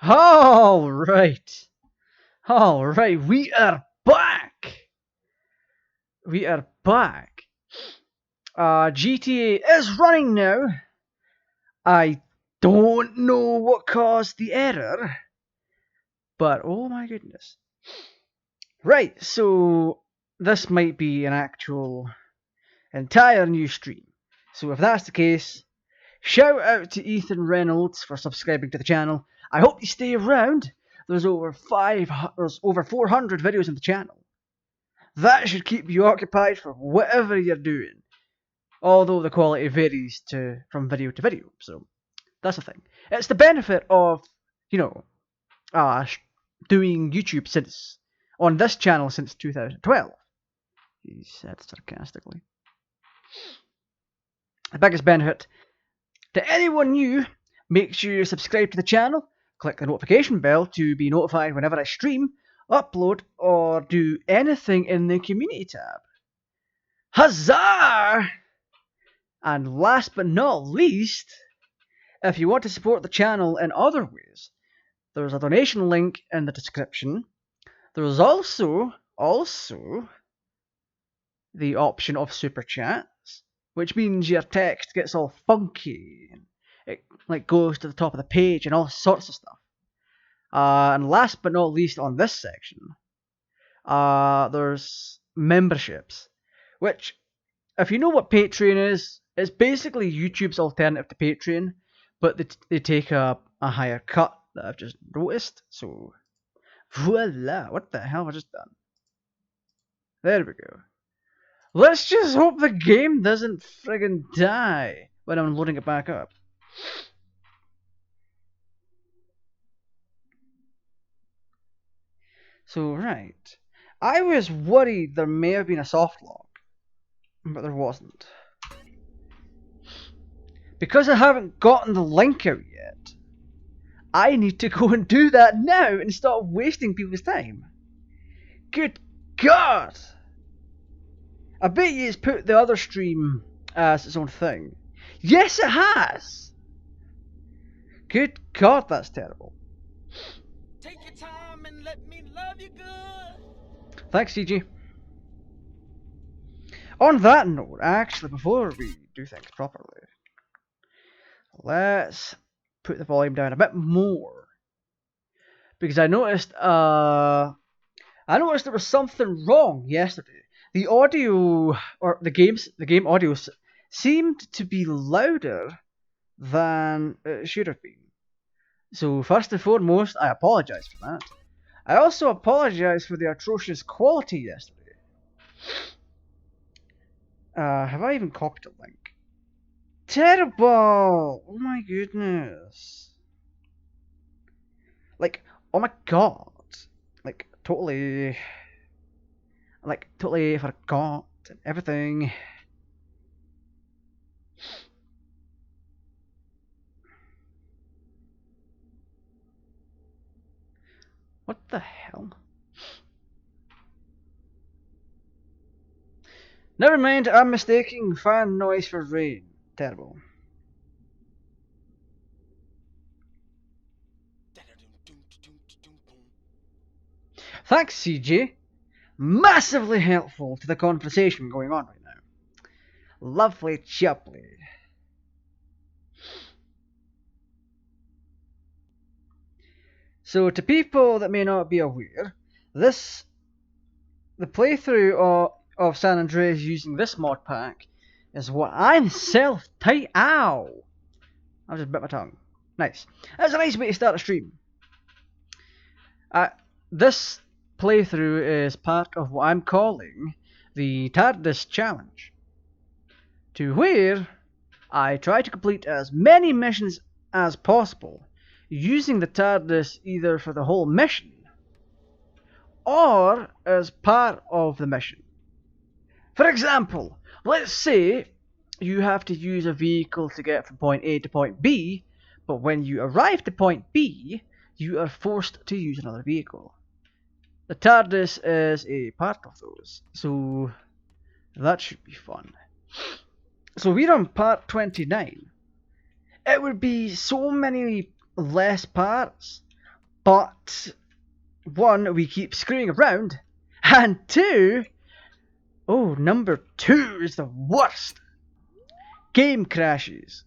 Alright. Alright, we are back. We are back. GTA is running now. I don't know what caused the error, but oh my goodness. Right, so this might be an actual entire new stream. So if that's the case, shout out to Ethan Reynolds for subscribing to the channel. I hope you stay around. There's over 400 videos on the channel. That should keep you occupied for whatever you're doing. Although the quality varies from video to video, so that's the thing. It's the benefit of, doing YouTube on this channel since 2012. He said sarcastically. The biggest benefit to anyone new, make sure you subscribe to the channel, click the notification bell to be notified whenever I stream, upload, or do anything in the community tab. Huzzah! And last but not least, if you want to support the channel in other ways, there's a donation link in the description. There's also the option of super chats, which means your text gets all funky and it goes to the top of the page and all sorts of stuff. And last but not least on this section, there's memberships, which, if you know what Patreon is, it's basically YouTube's alternative to Patreon, but they take a higher cut that I've just noticed. So, voila! What the hell have I just done? There we go. Let's just hope the game doesn't friggin' die when I'm loading it back up. So, right. I was worried there may have been a soft lock, but there wasn't. Because I haven't gotten the link out yet, I need to go and do that now and stop wasting people's time. Good God! I bet you it's put the other stream as its own thing. Yes, it has! Good God, that's terrible. Take your time and let me love you good. Thanks, CG. On that note, actually, before we do things properly, let's put the volume down a bit more, because I noticed there was something wrong yesterday. The audio, or the game audio seemed to be louder than it should have been. So first and foremost, I apologise for that. I also apologise for the atrocious quality yesterday. Have I even copied a link? Terrible! Oh my goodness. Like, oh my god. Like, totally forgot everything. What the hell? Never mind, I'm mistaking fan noise for rain. Terrible. Thanks, CJ. Massively helpful to the conversation going on right now. Lovely chopply. So, to people that may not be aware, the playthrough of San Andreas using this mod pack is what I'm Ow! I just bit my tongue. Nice. That's a nice way to start a stream. This playthrough is part of what I'm calling the TARDIS Challenge, to where I try to complete as many missions as possible using the TARDIS either for the whole mission or as part of the mission. For example, let's say you have to use a vehicle to get from point A to point B, but when you arrive to point B, you are forced to use another vehicle. The TARDIS is a part of those, so that should be fun. So we're on part 29. It would be so many less parts, But one, we keep screwing around, and two, oh, number two is the worst. Game crashes.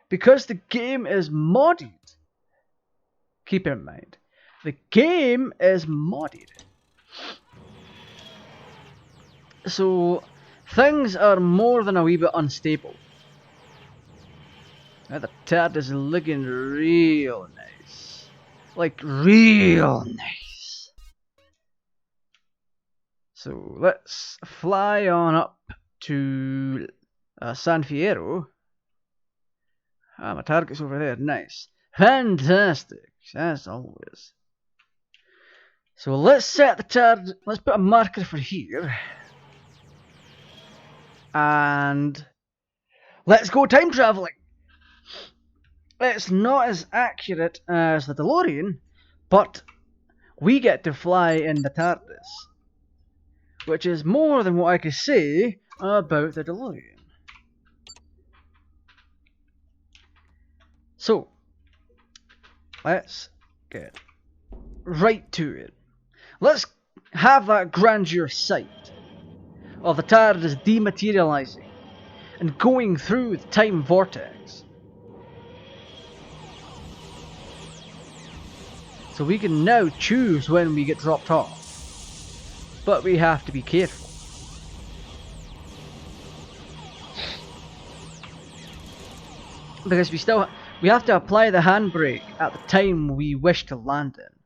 Because the game is modded. Keep in mind, the game is modded. So things are more than a wee bit unstable. Now the turd is looking real nice. Like real nice. So let's fly on up to San Fierro. Ah, my target's over there. Nice. Fantastic. As always. So let's set the target. Let's put a marker for here. And let's go time traveling. It's not as accurate as the DeLorean, but we get to fly in the TARDIS, which is more than what I could say about the DeLorean. So, let's get right to it. Let's have that grandeur sight of the TARDIS dematerializing and going through the time vortex. So we can now choose when we get dropped off. But we have to be careful. Because we have to apply the handbrake at the time we wish to land in.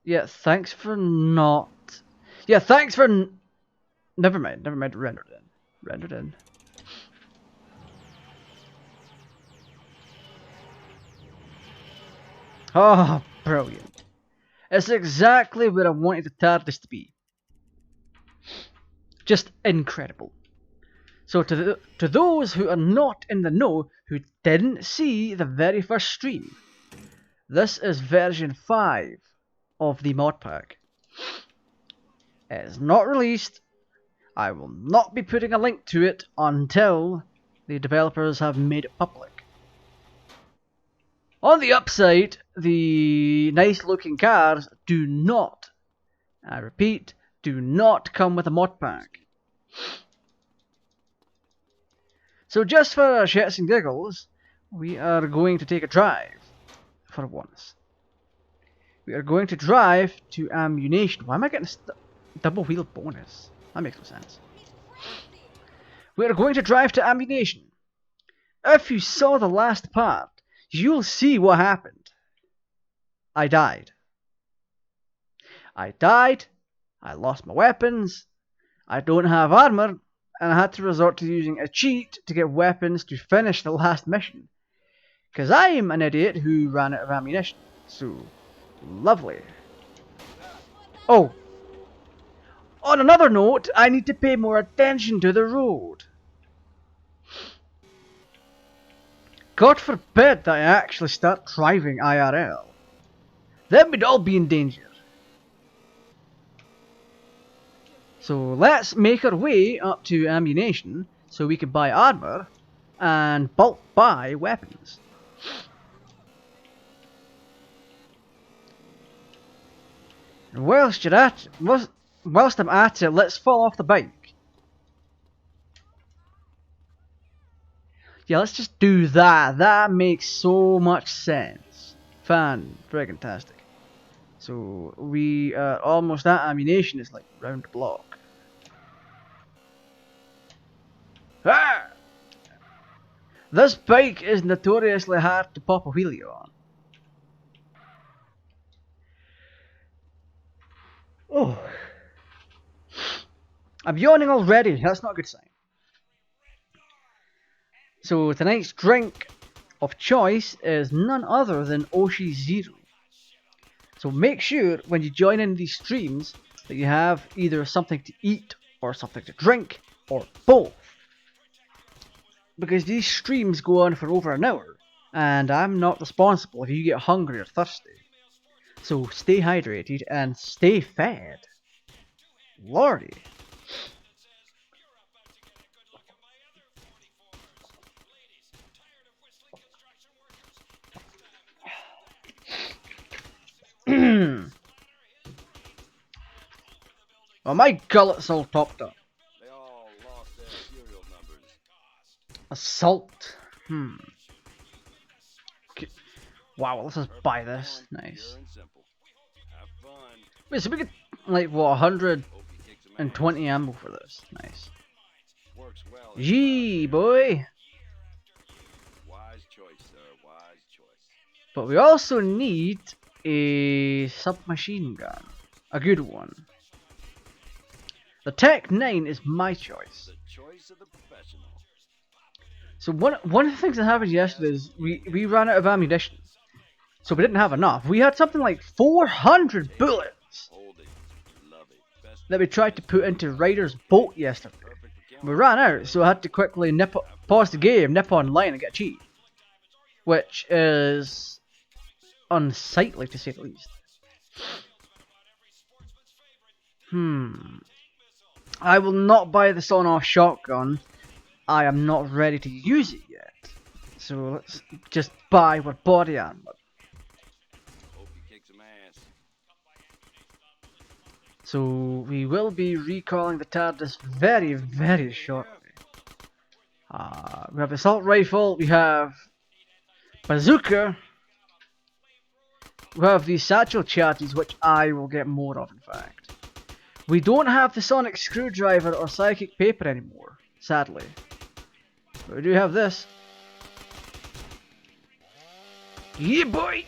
Yeah, thanks for not... Yeah, thanks for... Never mind, rendered in. Oh, brilliant. It's exactly where I wanted the TARDIS to be. Just incredible. So to those who are not in the know, who didn't see the very first stream, this is version 5 of the mod pack. It is not released. I will not be putting a link to it until the developers have made it public. On the upside, the nice looking cars do not, I repeat, do not come with a mod pack. So just for shits and giggles, we are going to take a drive for once. We are going to drive to Ammunition. Why am I getting a double wheel bonus? That makes no sense. We are going to drive to Ammunition. If you saw the last part, you'll see what happened. I died. I lost my weapons, I don't have armor, and I had to resort to using a cheat to get weapons to finish the last mission. Because I'm an idiot who ran out of ammunition. So, lovely. Oh, on another note, I need to pay more attention to the road. God forbid that I actually start driving IRL. Then we'd all be in danger. So let's make our way up to Ammunition so we can buy armor and bulk buy weapons. And whilst I'm at it, let's fall off the bike. Yeah, let's just do that. That makes so much sense. Fan-friggin-tastic. So we are almost at Ammunition. It's like round the block. Ah! This bike is notoriously hard to pop a wheelie on. Oh. I'm yawning already. That's not a good sign. So tonight's drink of choice is none other than Oshi Zero. So make sure when you join in these streams that you have either something to eat or something to drink or both. Because these streams go on for over an hour and I'm not responsible if you get hungry or thirsty. So stay hydrated and stay fed. Lordy. Well, my gullet's all topped up. They all lost their serial numbers. Assault. Wow, let's just buy this. Nice. Pure and simple. Have fun. Wait, so we get like what, Hope you kick some 120 ammo for this. Nice. Works well. Gee, boy. Wise choice, sir. Wise choice. But we also need a submachine gun. A good one. The Tech 9 is my choice. The choice of the professional. So one of the things that happened yesterday is we ran out of ammunition. So we didn't have enough. We had something like 400 bullets Hold it. Love it. Best that we tried to put into Ryder's boat yesterday. We ran out, so I had to quickly pause the game, nip online and get cheap. Which is unsightly to say the least. I will not buy the sawn-off shotgun. I am not ready to use it yet. So let's just buy what body armor. Hope you kick some ass. So we will be recalling the TARDIS very, very shortly. We have assault rifle, we have bazooka, we have these satchel chatties, which I will get more of in fact. We don't have the sonic screwdriver or psychic paper anymore, sadly. But we do have this. Yeah, boy!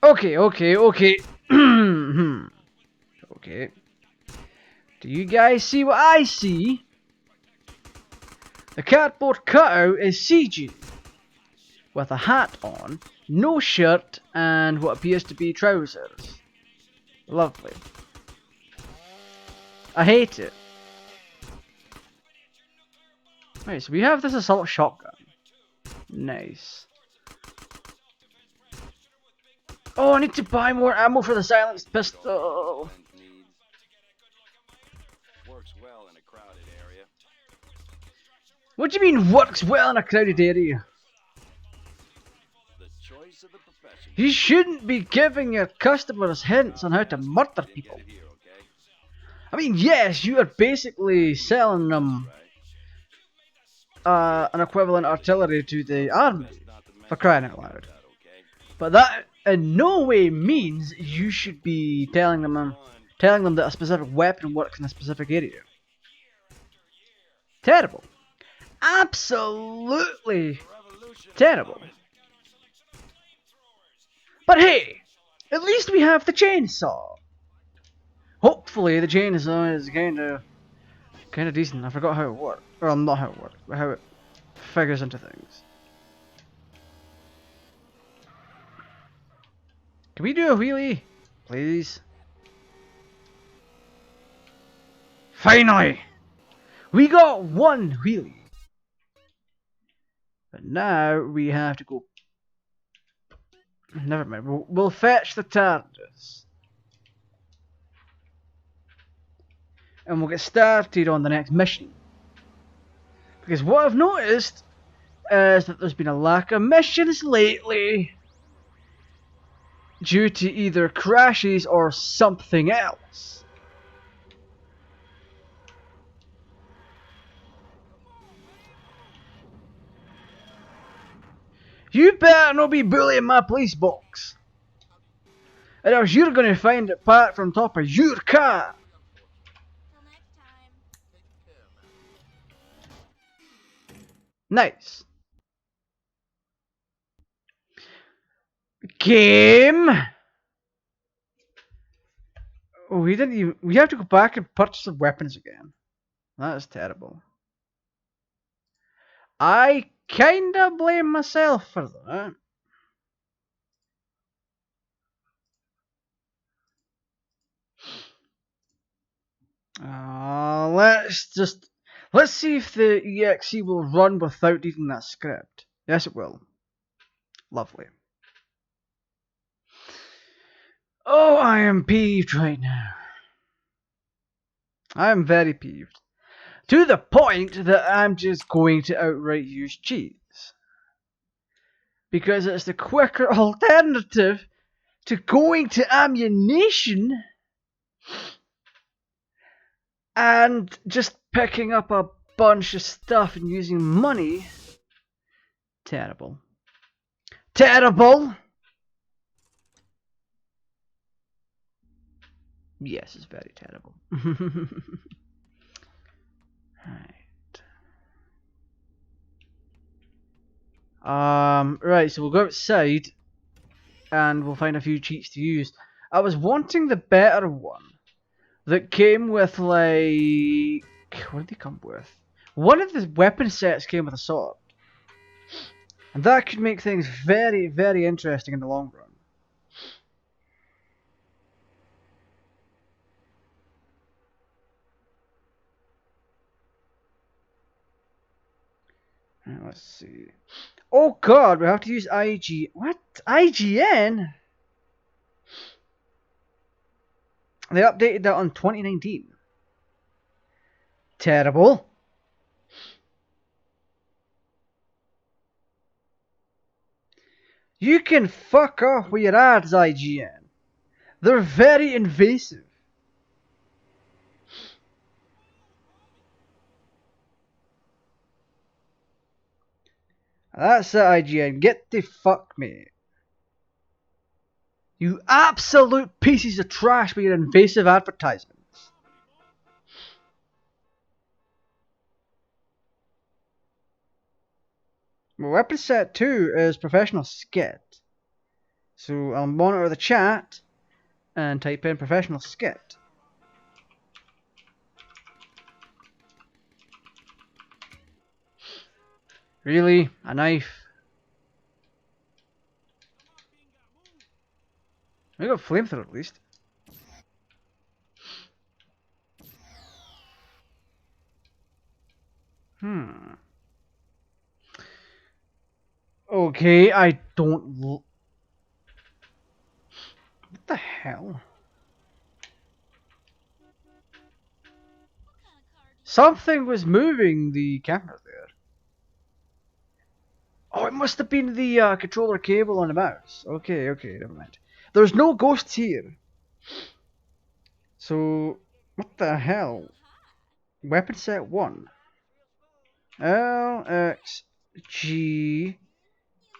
Okay. Okay. Do you guys see what I see? The cardboard cutout is CG. With a hat on, no shirt, and what appears to be trousers. Lovely. I hate it. Right, so we have this assault shotgun. Nice. Oh, I need to buy more ammo for the silenced pistol. Works well in a crowded area. What do you mean works well in a crowded area? The choice of the professional. You shouldn't be giving your customers hints on how to murder people. Get it here, okay? I mean, yes, you are basically selling them an equivalent artillery to the army, for crying out loud. But that in no way means you should be telling them that a specific weapon works in a specific area. Terrible. Absolutely terrible. But hey, at least we have the chainsaw. Hopefully the chainsaw is kind of decent. I forgot how it works. Well, not how it works, but how it figures into things. Can we do a wheelie? Please? Finally! We got one wheelie. But now we have to go... Never mind, we'll fetch the TARDIS. And we'll get started on the next mission. Because what I've noticed is that there's been a lack of missions lately. Due to either crashes or something else. You better not be bullying my police box. Or else you're going to find it part from top of your car. Nice. Game. Oh, we didn't even... We have to go back and purchase the weapons again. That is terrible. I kinda blame myself for that. Let's see if the EXE will run without reading that script. Yes, it will. Lovely. Oh, I am peeved right now. I am very peeved. To the point that I'm just going to outright use cheats. Because it's the quicker alternative to going to ammunition and just picking up a bunch of stuff and using money. Terrible. Terrible! Yes, it's very terrible. Right, so we'll go outside and we'll find a few cheats to use. I was wanting the better one that came with, like, what did they come with? One of the weapon sets came with a sword. And that could make things very, very interesting in the long run. Right, let's see. Oh god, we have to use IG. What? IGN? They updated that on 2019. Terrible. You can fuck off with your ads, IGN. They're very invasive. That's it, IGN. Get the fuck, mate. You absolute pieces of trash with your invasive advertisements. Weapon set 2 is professional skit. So I'll monitor the chat and type in professional skit. Really? A knife? We got flamethrower at least. Okay, I don't... What the hell? Something was moving the camera there. Oh, it must have been the controller cable on the mouse. Okay, never mind. There's no ghosts here. So, what the hell? Weapon set 1. L, X, G,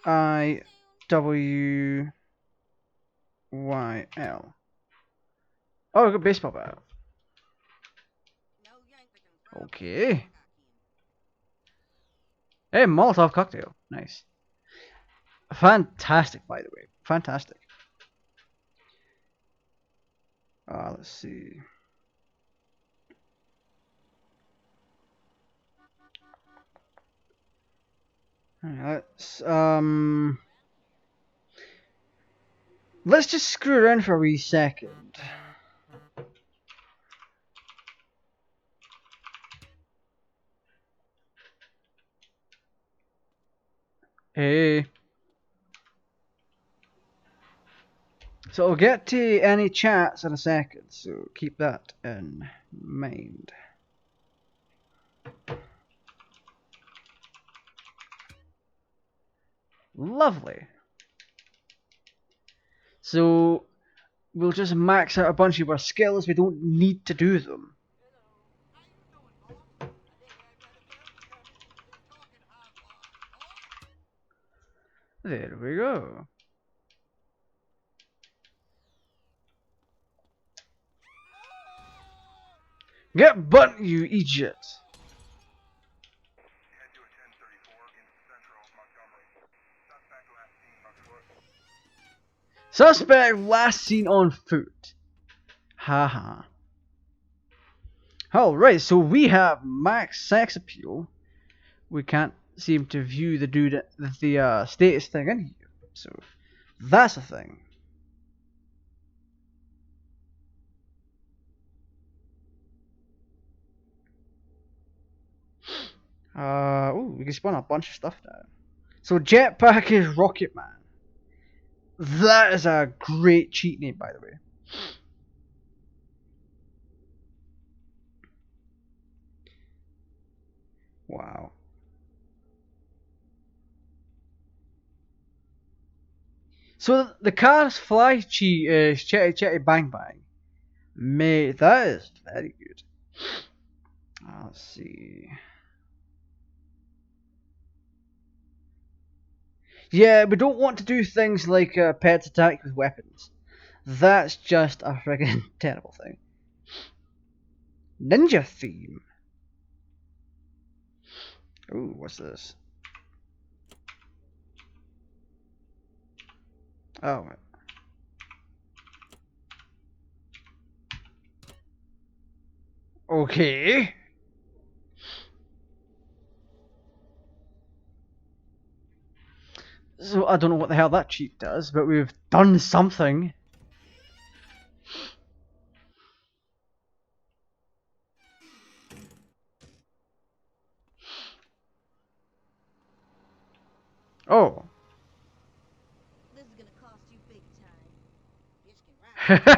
I, W, Y, L. Oh, I got baseball bat. Okay. Hey, Molotov cocktail. Nice. Fantastic, by the way. Fantastic. Let's see. Let's just screw around for a wee second. Hey. So I'll get to any chats in a second, so keep that in mind. Lovely. So we'll just max out a bunch of our skills. We don't need to do them. There we go. Get butt, you idiot! Suspect last seen on foot. Haha. Alright, so we have max sex appeal. We can't seem to view the status thing in here. So that's a thing. Oh, we can spawn a bunch of stuff now. So Jetpack is Rocket Man. That is a great cheat name, by the way. Wow. So the car's fly cheat is Chetty Chetty Bang Bang. Mate, that is very good. Let's see. Yeah, we don't want to do things like pets attack with weapons. That's just a friggin' terrible thing. Ninja theme. Ooh, what's this? Oh. Okay. So I don't know what the hell that cheat does, but we've done something. Oh. This is gonna cost you big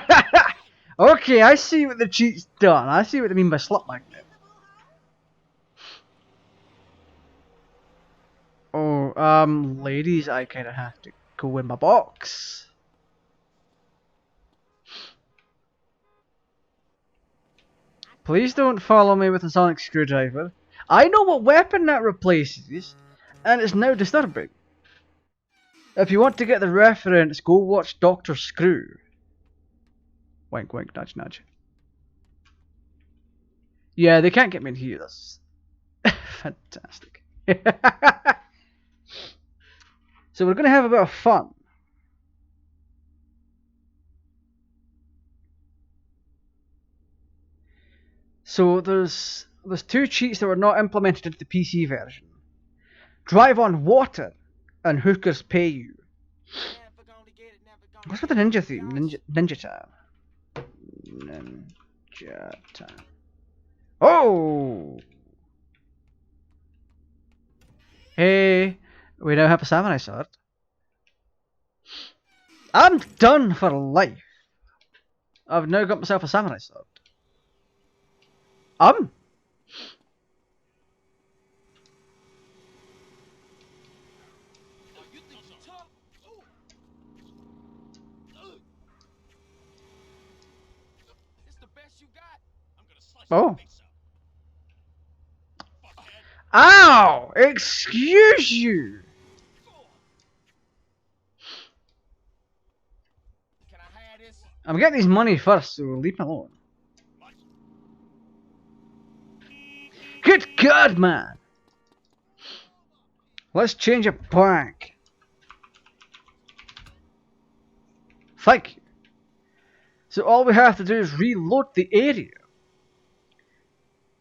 time. Okay, I see what the cheat's done. I see what they mean by slot magnet. Oh, ladies, I kind of have to go in my box. Please don't follow me with a sonic screwdriver. I know what weapon that replaces, and it's now disturbing. If you want to get the reference, go watch Dr. Screw. Wink, wink, nudge, nudge. Yeah, they can't get me in here. That's fantastic. So we're going to have a bit of fun. So there's two cheats that were not implemented into the PC version. Drive on water and hookers pay you. What's with the ninja theme? Ninja time. Ninja time. Oh! Hey, we now have a samurai sword. I'm done for life. I've now got myself a samurai sword. Oh. Ow! Excuse you! I'm getting these money first, so leave me alone. Good God, man! Let's change a plank. Thank you. So all we have to do is reload the area.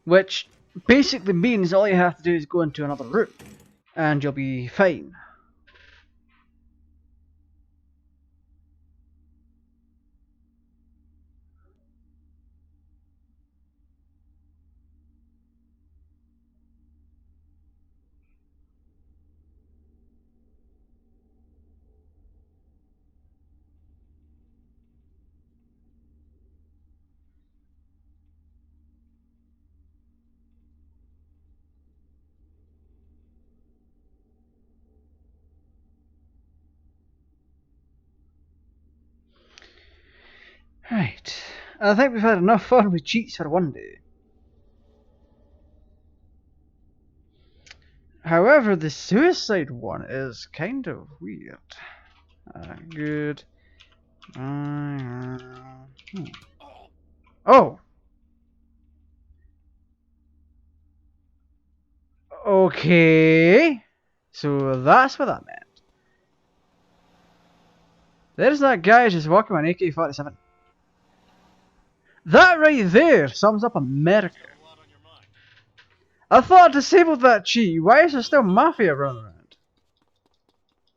Which basically means all you have to do is go into another room. And you'll be fine. Right. I think we've had enough fun with cheats for one day. However, the suicide one is kind of weird. Good. Oh! Okay. So that's what that meant. There's that guy just walking with an AK-47. That right there sums up America. I thought I disabled that cheat. Why is there still mafia running around?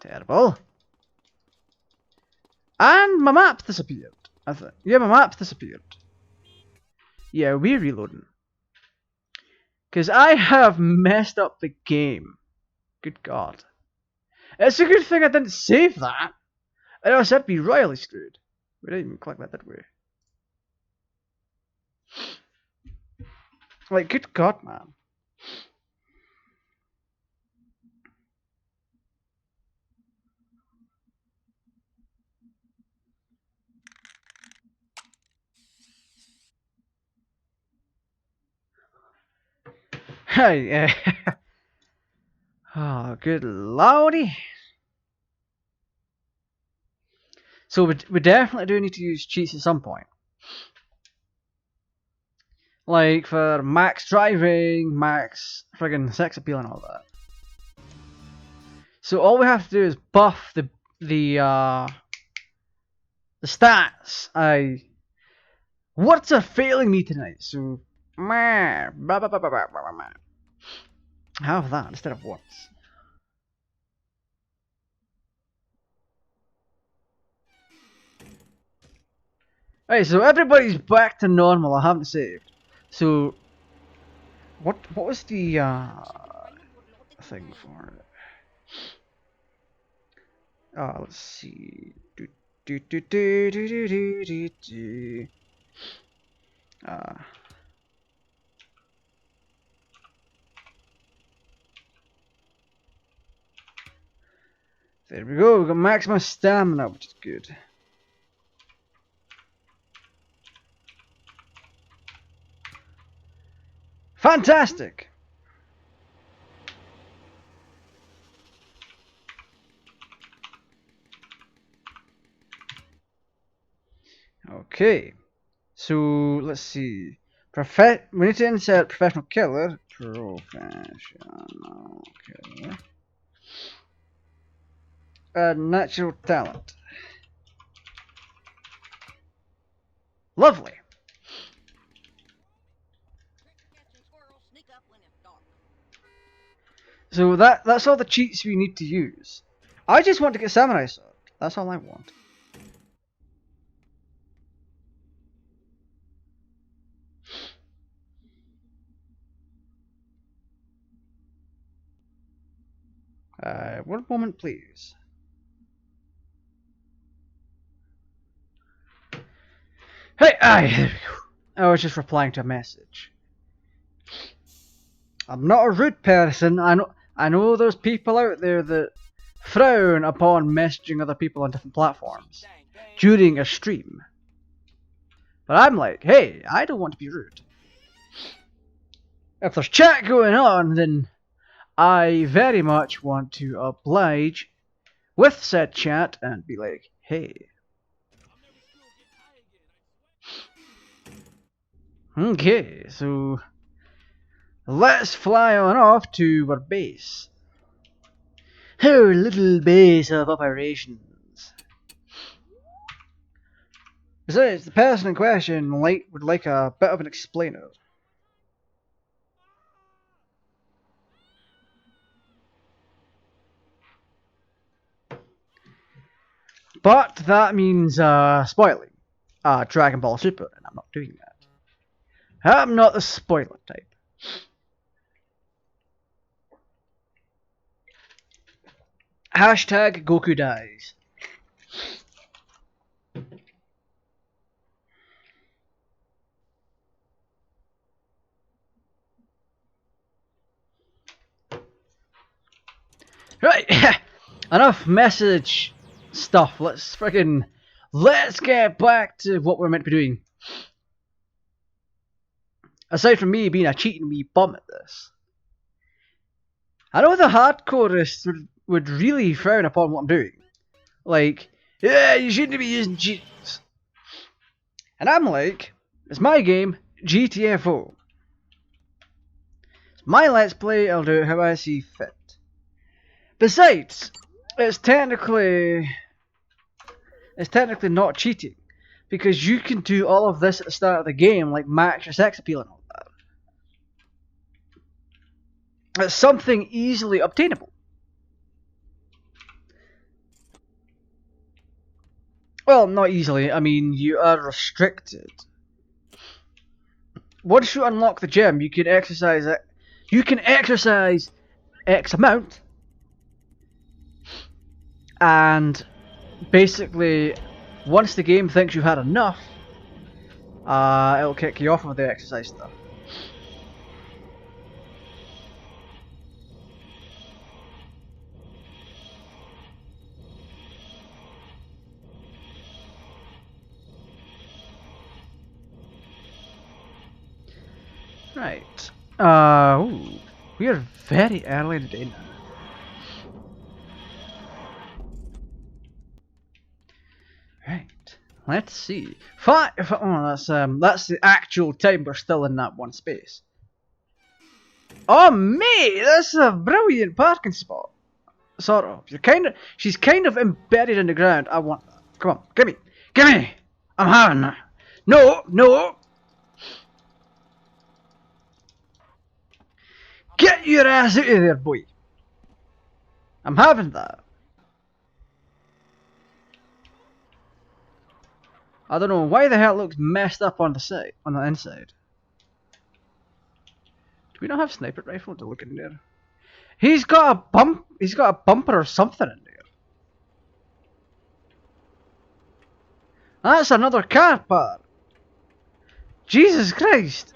Terrible. And my map disappeared. Yeah, my map disappeared. Yeah, we're reloading. Because I have messed up the game. Good God. It's a good thing I didn't save that. Or else I'd be royally screwed. We didn't even click that, did we? Like, good God, man. Hey, oh, good lordy. So we definitely do need to use cheats at some point. Like for max driving, max friggin' sex appeal and all that. So all we have to do is buff the stats. What's failing me tonight? So have that instead of once. Right, so everybody's back to normal. I haven't saved. So what was the thing for it? Let's see. Uh, there we go. We got maximum stamina, which is good. Fantastic. Okay. So let's see. We need to insert professional killer. Professional killer. Natural talent. Lovely. So that's all the cheats we need to use. I just want to get Samurai Sword. That's all I want. One moment, please. Hey, there we go. I was just replying to a message. I'm not a rude person. I know there's people out there that frown upon messaging other people on different platforms during a stream. But I'm like, hey, I don't want to be rude. If there's chat going on, then I very much want to oblige with said chat and be like, hey. Okay, so let's fly on off to our base. Our little base of operations. Besides, the person in question would like a bit of an explainer. But that means spoiling Dragon Ball Super, and I'm not doing that. I'm not the spoiler type. Hashtag Goku dies. Right, enough message stuff. Let's get back to what we're meant to be doing. Aside from me being a cheating wee bum at this, I know the hardcoreists would really frown upon what I'm doing. Like, yeah, you shouldn't be using cheats. And I'm like, it's my game, GTFO. It's my Let's Play, I'll do it how I see fit. Besides, it's technically not cheating, because you can do all of this at the start of the game, like max your sex appeal and all that. It's something easily obtainable. Well, not easily, I mean, you are restricted. Once you unlock the gem, you can exercise it. You can exercise X amount, and basically, once the game thinks you've had enough, it'll kick you off with the exercise stuff. Right. Ooh. We are very early in the day now. Right. Let's see. Oh, that's the actual time we're still in that one space. Oh mate, that's a brilliant parking spot. Sort of. She's kind of embedded in the ground. I want that. Come on, gimme. I'm having that. No. Get your ass out of there, boy. I'm having that. I don't know why the hell it looks messed up on the inside. Do we not have sniper rifle to look in there? He's got a bumper or something in there. That's another car part. Jesus Christ.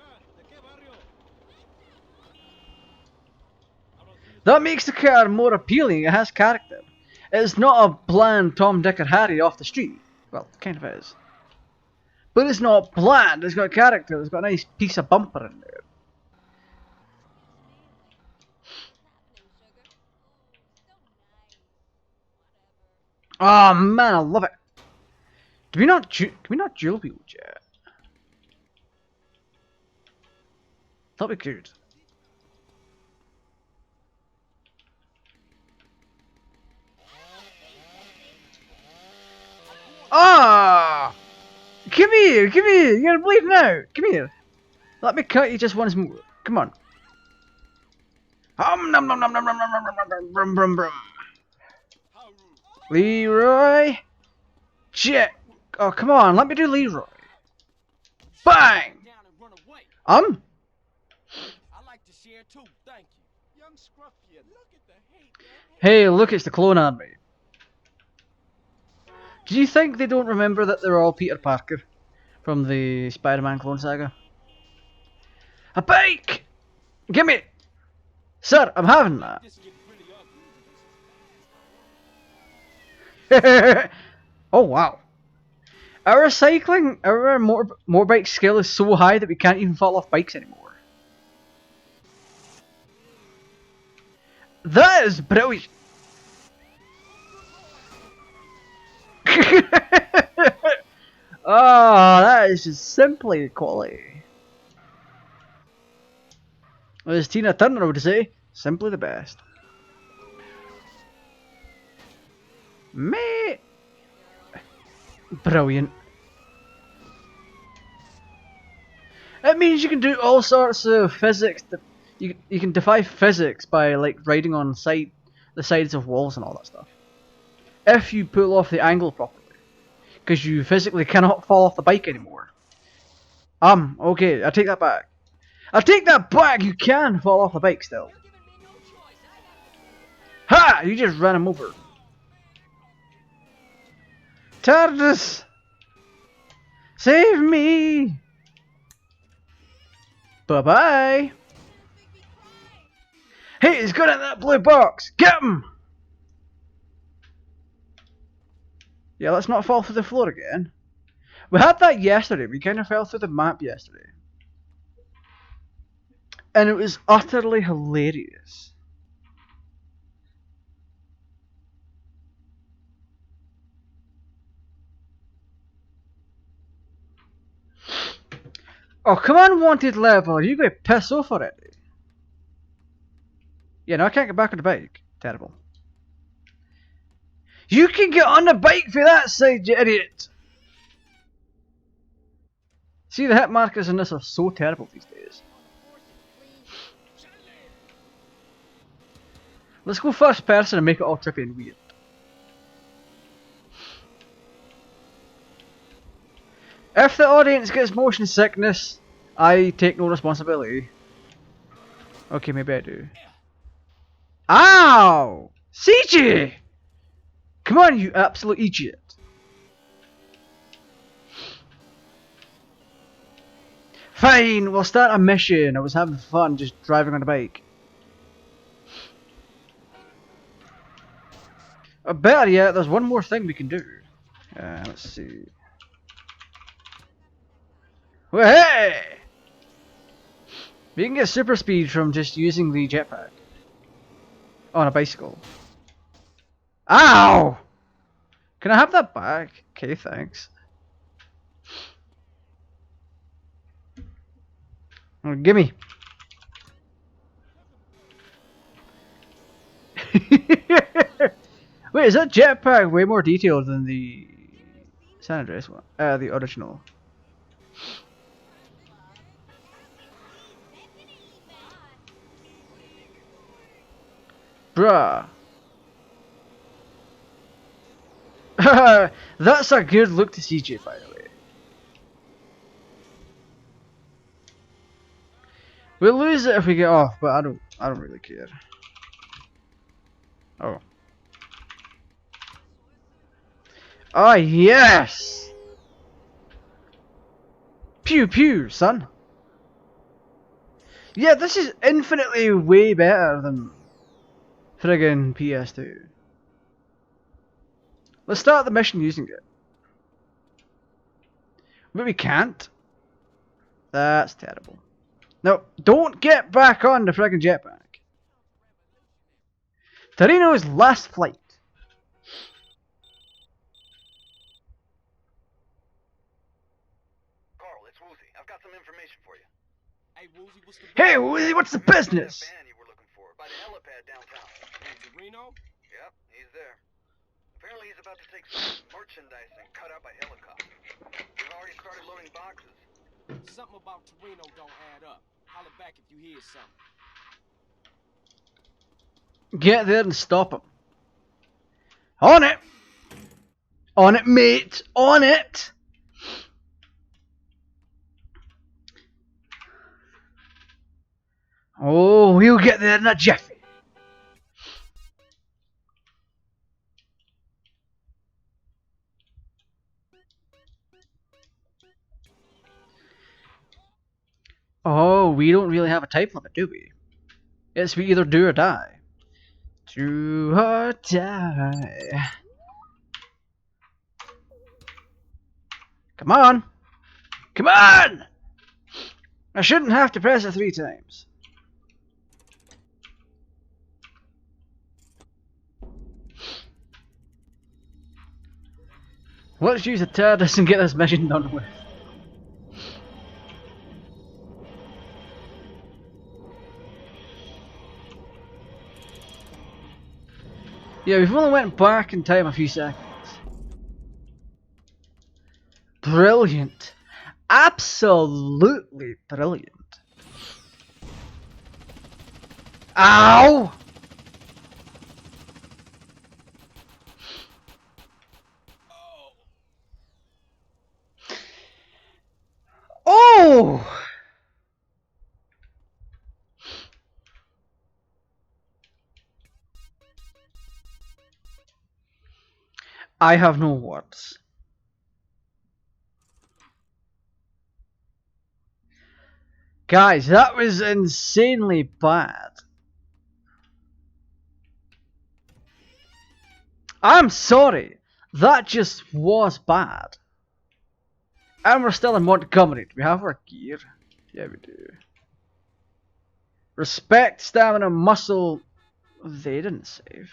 That makes the car more appealing. It has character. It's not a bland Tom, Dick, or Harry off the street. Well, it kind of is. But it's not bland. It's got character. It's got a nice piece of bumper in there. Oh man, I love it. Can we not dual wield yet? That'd be good. Ah! Come here! You're bleeding out! Come here! Let me cut you just once more. Come on. Nom nom nom nom nom nom nom nom nom brum brum brum. Leroy! Jet! Oh, come on, let me do Leroy. Bang! I like to share too, thank you. Young scruffian, look at the hate, man. Hey, look, it's the clone army. Do you think they don't remember that they're all Peter Parker from the Spider-Man clone saga? A bike! Gimme! Sir, I'm having that. Oh wow. Our motorbike skill is so high that we can't even fall off bikes anymore. That is brilliant. Oh, that is just simply quality. As Tina Turner would say, simply the best. Mate. Brilliant. It means you can do all sorts of physics. You can defy physics by like riding on the sides of walls and all that stuff. If you pull off the angle properly, because you physically cannot fall off the bike anymore. Okay, I take that back. You can fall off the bike still. Ha! You just ran him over. TARDIS! Save me! Bye-bye! Hey, he's got in that blue box! Get him! Yeah, let's not fall through the floor again. We had that yesterday. We kind of fell through the map yesterday. And it was utterly hilarious. Oh, come on, wanted level. You going to piss off already? Yeah, no, I can't get back on the bike. Terrible. You can get on the bike for that side, you idiot! See, the hit markers in this are so terrible these days. Let's go first person and make it all trippy and weird. If the audience gets motion sickness, I take no responsibility. Okay, maybe I do. Ow! CJ! Come on, you absolute idiot. Fine, we'll start a mission. I was having fun just driving on a bike. Better yet, there's one more thing we can do. Let's see. Well, hey! We can get super speed from just using the jetpack on a bicycle. Ow! Can I have that back? Okay, thanks. Oh, gimme. Wait, is that jetpack way more detailed than the San Andreas one? The original. Bruh. That's a good look to CJ, by the way. We'll lose it if we get off, but I don't really care. Oh. Ah, yes! Pew pew, son. Yeah, this is infinitely way better than friggin' PS2. Let's start the mission using it. But we can't. That's terrible. No, don't get back on the friggin' jetpack. Torino's last flight. Carl, it's Woozy. I've got some information for you. Hey, Woozy, what's the Hey, Woozy, what's the business? That van you were looking for by the helipad downtown. In Torino? Yep, he's there. Apparently he's about to take some merchandise and cut out by helicopter. We've already started loading boxes. Something about Torino don't add up. Holler back if you hear something. Get there and stop him. On it! On it, mate! On it! Oh, we'll get there in a jiffy. Oh, we don't really have a type limit, do we? It's we either do or die. Do or die. Come on! Come on! I shouldn't have to press it 3 times. Let's use the TARDIS and get this mission done with. Yeah, we've only went back in time a few seconds. Brilliant. Absolutely brilliant. Ow! Oh! I have no words. Guys, that was insanely bad. I'm sorry. That just was bad. And we're still in Montgomery. Do we have our gear? Yeah, we do. Respect, stamina, muscle. They didn't save.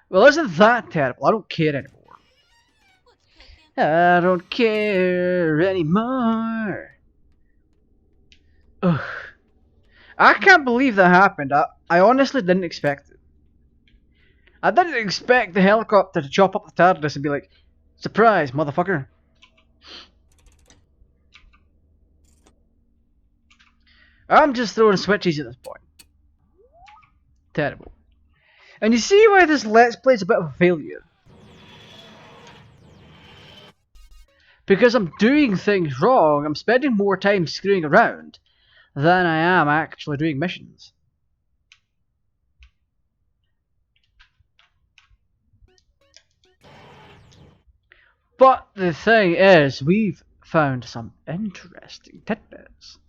Well, isn't that terrible? I don't care anymore. I don't care anymore. Ugh. I can't believe that happened. I honestly didn't expect it. I didn't expect the helicopter to chop up the TARDIS and be like, surprise, motherfucker. I'm just throwing switches at this point. Terrible. And you see why this Let's Play is a bit of a failure. Because I'm doing things wrong. I'm spending more time screwing around than I am actually doing missions. But the thing is, we've found some interesting tidbits.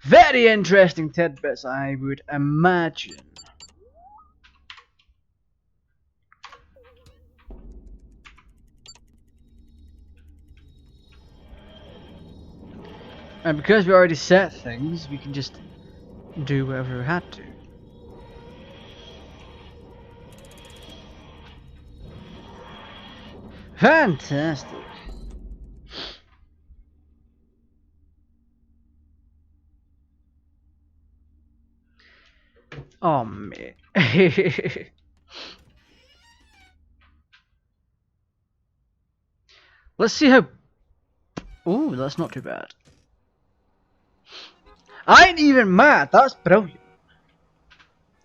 Very interesting tidbits, I would imagine. And because we already set things, we can just do whatever we had to. Fantastic. Oh, man. Let's see how... Ooh, that's not too bad. I ain't even mad. That's brilliant.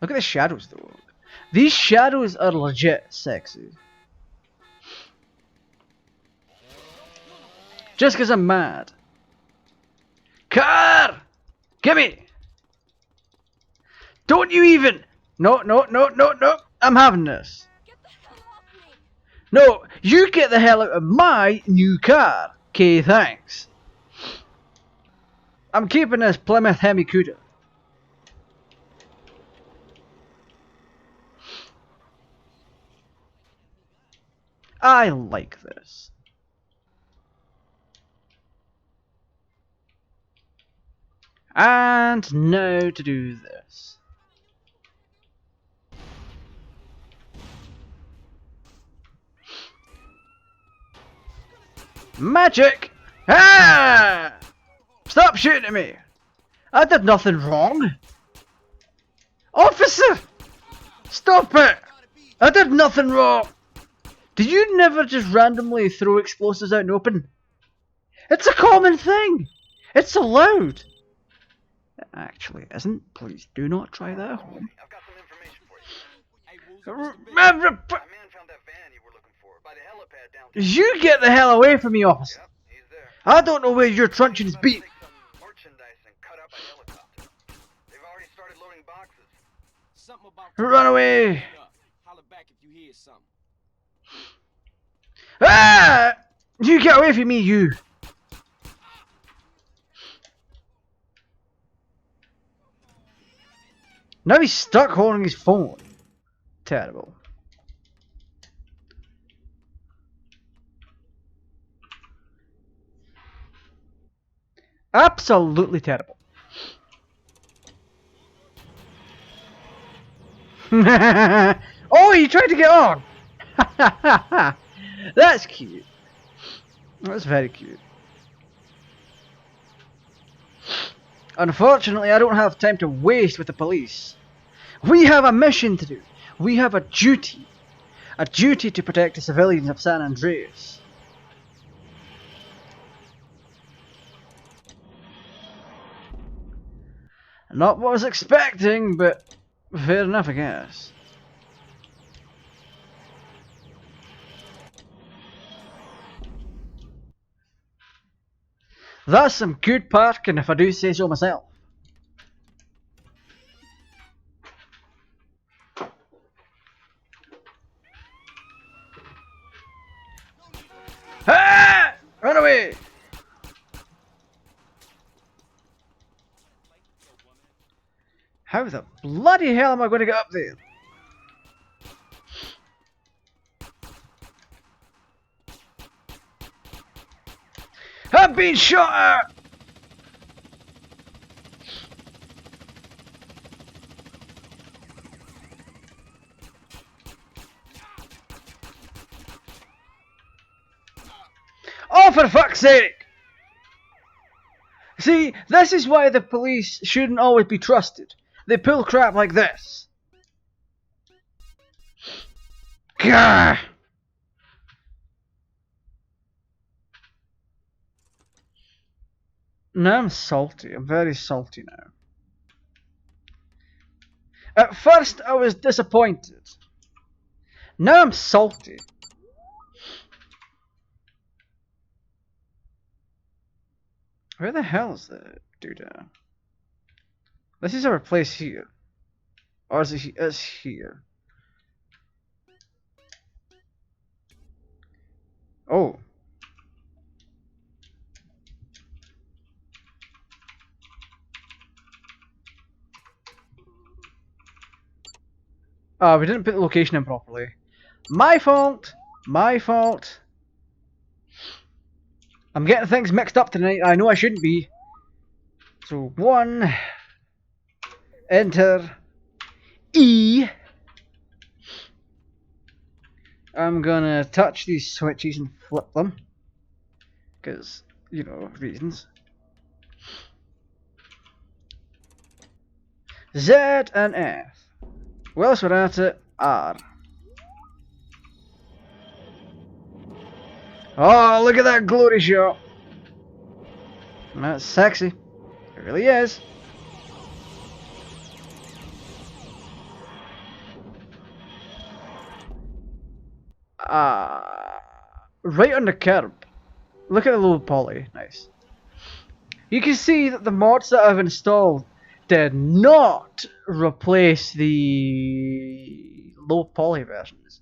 Look at the shadows, though. These shadows are legit sexy. Just because I'm mad. Car! Gimme! Don't you even... No, no, no, no, no. I'm having this. Get the hell off me! No, you get the hell out of my new car. Okay, thanks. I'm keeping this Plymouth Hemi-Cuda. I like this. And now to do this. Magic! Ah! Stop shooting at me! I did nothing wrong! Officer! Stop it! I did nothing wrong! Do you never just randomly throw explosives out in the open? It's a common thing! It's allowed! It actually isn't. Please do not try that at home. I've got some information for you. Hey, Woozie, A what's the big- man found that van you were looking for by the helipad downtown. You get the hell away from me, officer! Yep, he's there. I don't know where your truncheon's About to beat. take some merchandise and cut up a helicopter. They've already started loading boxes. Something about Run away! holler back if you hear something. Ah! You get away from me, you! Now he's stuck holding his phone. Terrible. Absolutely terrible. Oh, you tried to get on! That's cute. That's very cute. Unfortunately, I don't have time to waste with the police. We have a mission to do. We have a duty. A duty to protect the civilians of San Andreas. Not what I was expecting, but fair enough, I guess. That's some good parking, if I do say so myself. Ah! Run away! How the bloody hell am I going to get up there? I've been shot at! Oh, for fuck's sake! See, this is why the police shouldn't always be trusted. They pull crap like this. Gah! Now I'm salty. I'm very salty now. At first I was disappointed. Now I'm salty. Where the hell is the dude? This is our place here. Or is it it's here? Oh. Oh, we didn't put the location in properly. My fault. My fault. I'm getting things mixed up tonight. I know I shouldn't be. So 1, enter E. I'm gonna touch these switches and flip them. Because, you know, reasons. Z and F. Whilst we're at it, R. Oh, look at that glory shot. That's sexy. It really is. Right on the curb. Look at the low poly. Nice. You can see that the mods that I've installed did not replace the low poly versions.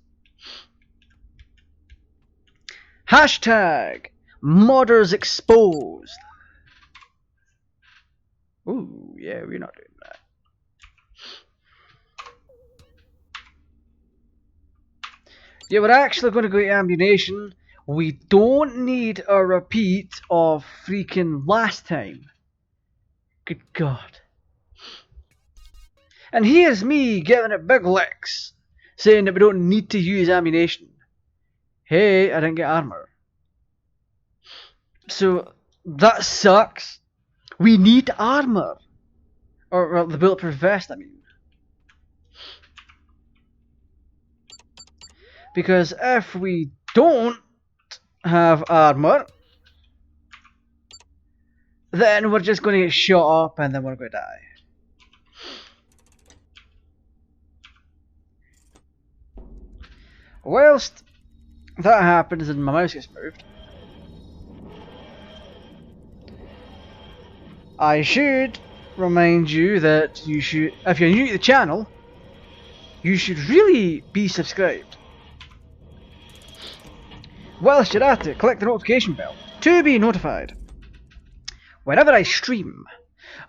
Hashtag modders exposed. Ooh, yeah, we're not doing that. Yeah, we're actually going to go to ammunition. We don't need a repeat of freaking last time. Good God. And here's me giving it big licks, saying that we don't need to use ammunition. Hey, I didn't get armor. So, that sucks. We need armor. Or, well, the bulletproof vest, I mean. Because if we don't have armor, then we're just going to get shot up and then we're going to die. Whilst that happens and my mouse gets moved, I should remind you that you should, if you're new to the channel, you should really be subscribed. Whilst you're at it, click the notification bell to be notified whenever I stream,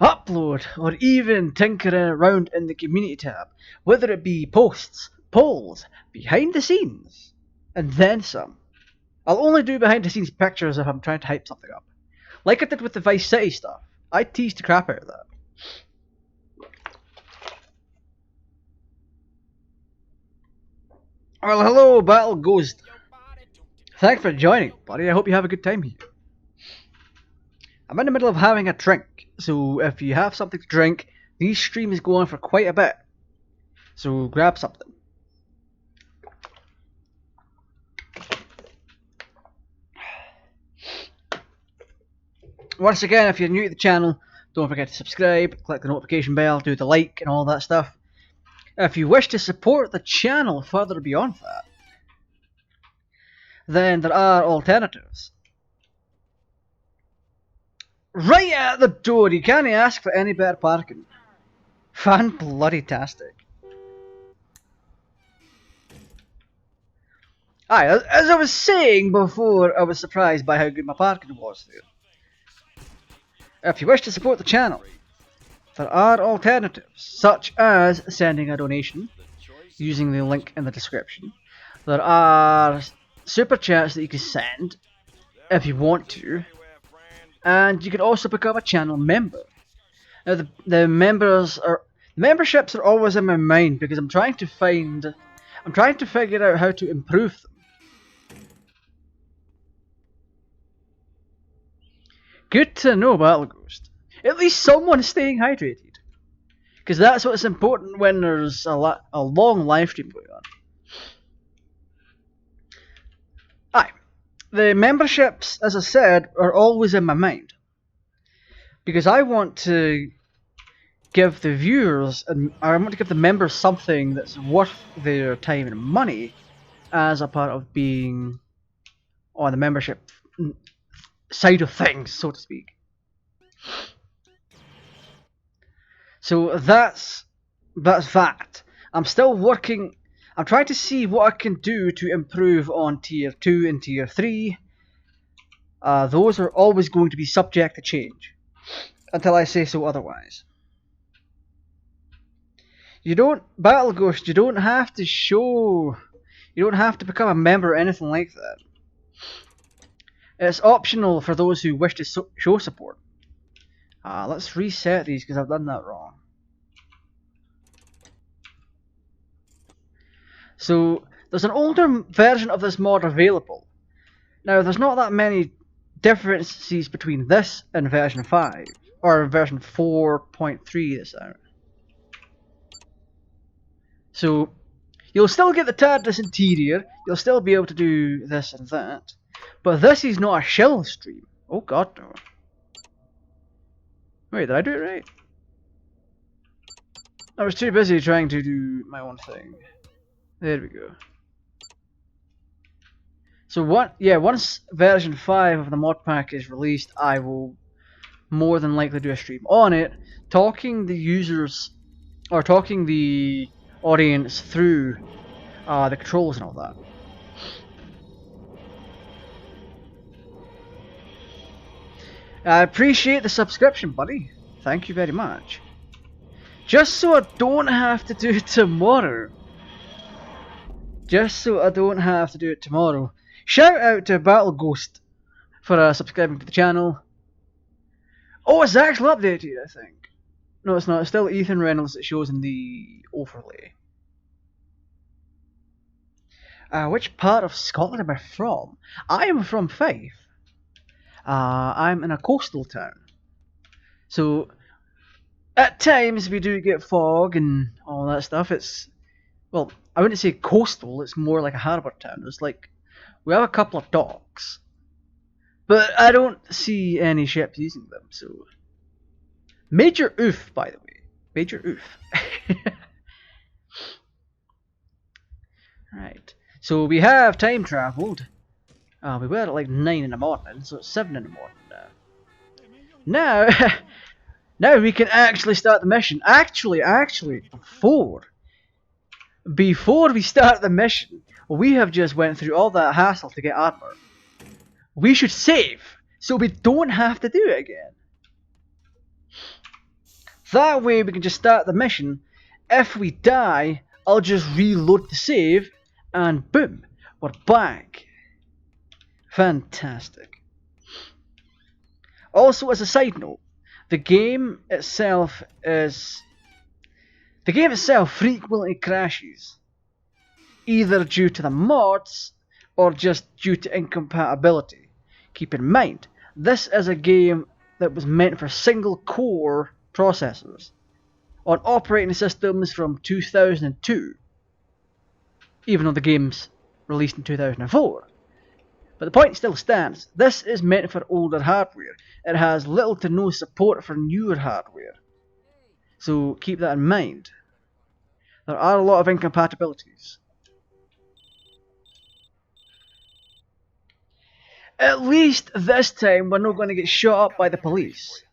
upload, or even tinkering around in the community tab, whether it be posts, polls, behind the scenes, and then some. I'll only do behind the scenes pictures if I'm trying to hype something up. Like I did with the Vice City stuff. I teased the crap out of that. Well, hello, Battle Ghost. Thanks for joining, buddy. I hope you have a good time here. I'm in the middle of having a drink, so if you have something to drink, these streams go on for quite a bit. So grab something. Once again, if you're new to the channel, don't forget to subscribe, click the notification bell, do the like and all that stuff. If you wish to support the channel further beyond that, then there are alternatives. Right at the door, you can't ask for any better parking. Fan-bloody-tastic. Aye, as I was saying before, I was surprised by how good my parking was there. If you wish to support the channel, there are alternatives, such as sending a donation, using the link in the description. There are super chats that you can send, if you want to, and you can also become a channel member. Now the memberships are always in my mind because I'm trying to figure out how to improve them. Good to know, Battle Ghost. At least someone's staying hydrated, because that's what's important when there's a long live stream going on. Aye, the memberships, as I said, are always in my mind, because I want to give the viewers, and I want to give the members something that's worth their time and money as a part of being on the membership side of things, so to speak. So that's that. I'm still working. I'm trying to see what I can do to improve on tier 2 and tier 3. Those are always going to be subject to change until I say so otherwise. Battle Ghost, you don't have to become a member or anything like that. It's optional for those who wish to show support. Let's reset these because I've done that wrong. So there's an older version of this mod available. Now there's not that many differences between this and version 5 or version 4.3 this out. So you'll still get the TARDIS interior, you'll still be able to do this and that, but this is not a shell stream. Oh god no. Wait, did I do it right? I was too busy trying to do my own thing. There we go. So once version 5 of the mod pack is released, I will more than likely do a stream on it, talking the users, or talking the audience through the controls and all that. I appreciate the subscription, buddy. Thank you very much. Just so I don't have to do it tomorrow. Shout out to Battle Ghost for subscribing to the channel. Oh, it's actually updated, I think. No, it's not. It's still Ethan Reynolds that shows in the overlay. Which part of Scotland am I from? I am from Fife. I'm in a coastal town. So, at times we do get fog and all that stuff. It's, well, I wouldn't say coastal, it's more like a harbour town. There's like, we have a couple of docks. But I don't see any ships using them, so... Major oof, by the way. Major oof. Right. So we have time travelled. We were at like 9 in the morning, so it's 7 in the morning now. Now we can actually start the mission. Actually, before we start the mission, we have just went through all that hassle to get armor. We should save, so we don't have to do it again. That way we can just start the mission. If we die, I'll just reload the save, and boom, we're back. Fantastic. Also, as a side note, the game itself frequently crashes, either due to the mods or just due to incompatibility. Keep in mind, this is a game that was meant for single core processors on operating systems from 2002, even though the game's released in 2004. But the point still stands. This is meant for older hardware. It has little to no support for newer hardware. So keep that in mind. There are a lot of incompatibilities. At least this time we're not going to get shot up by the police.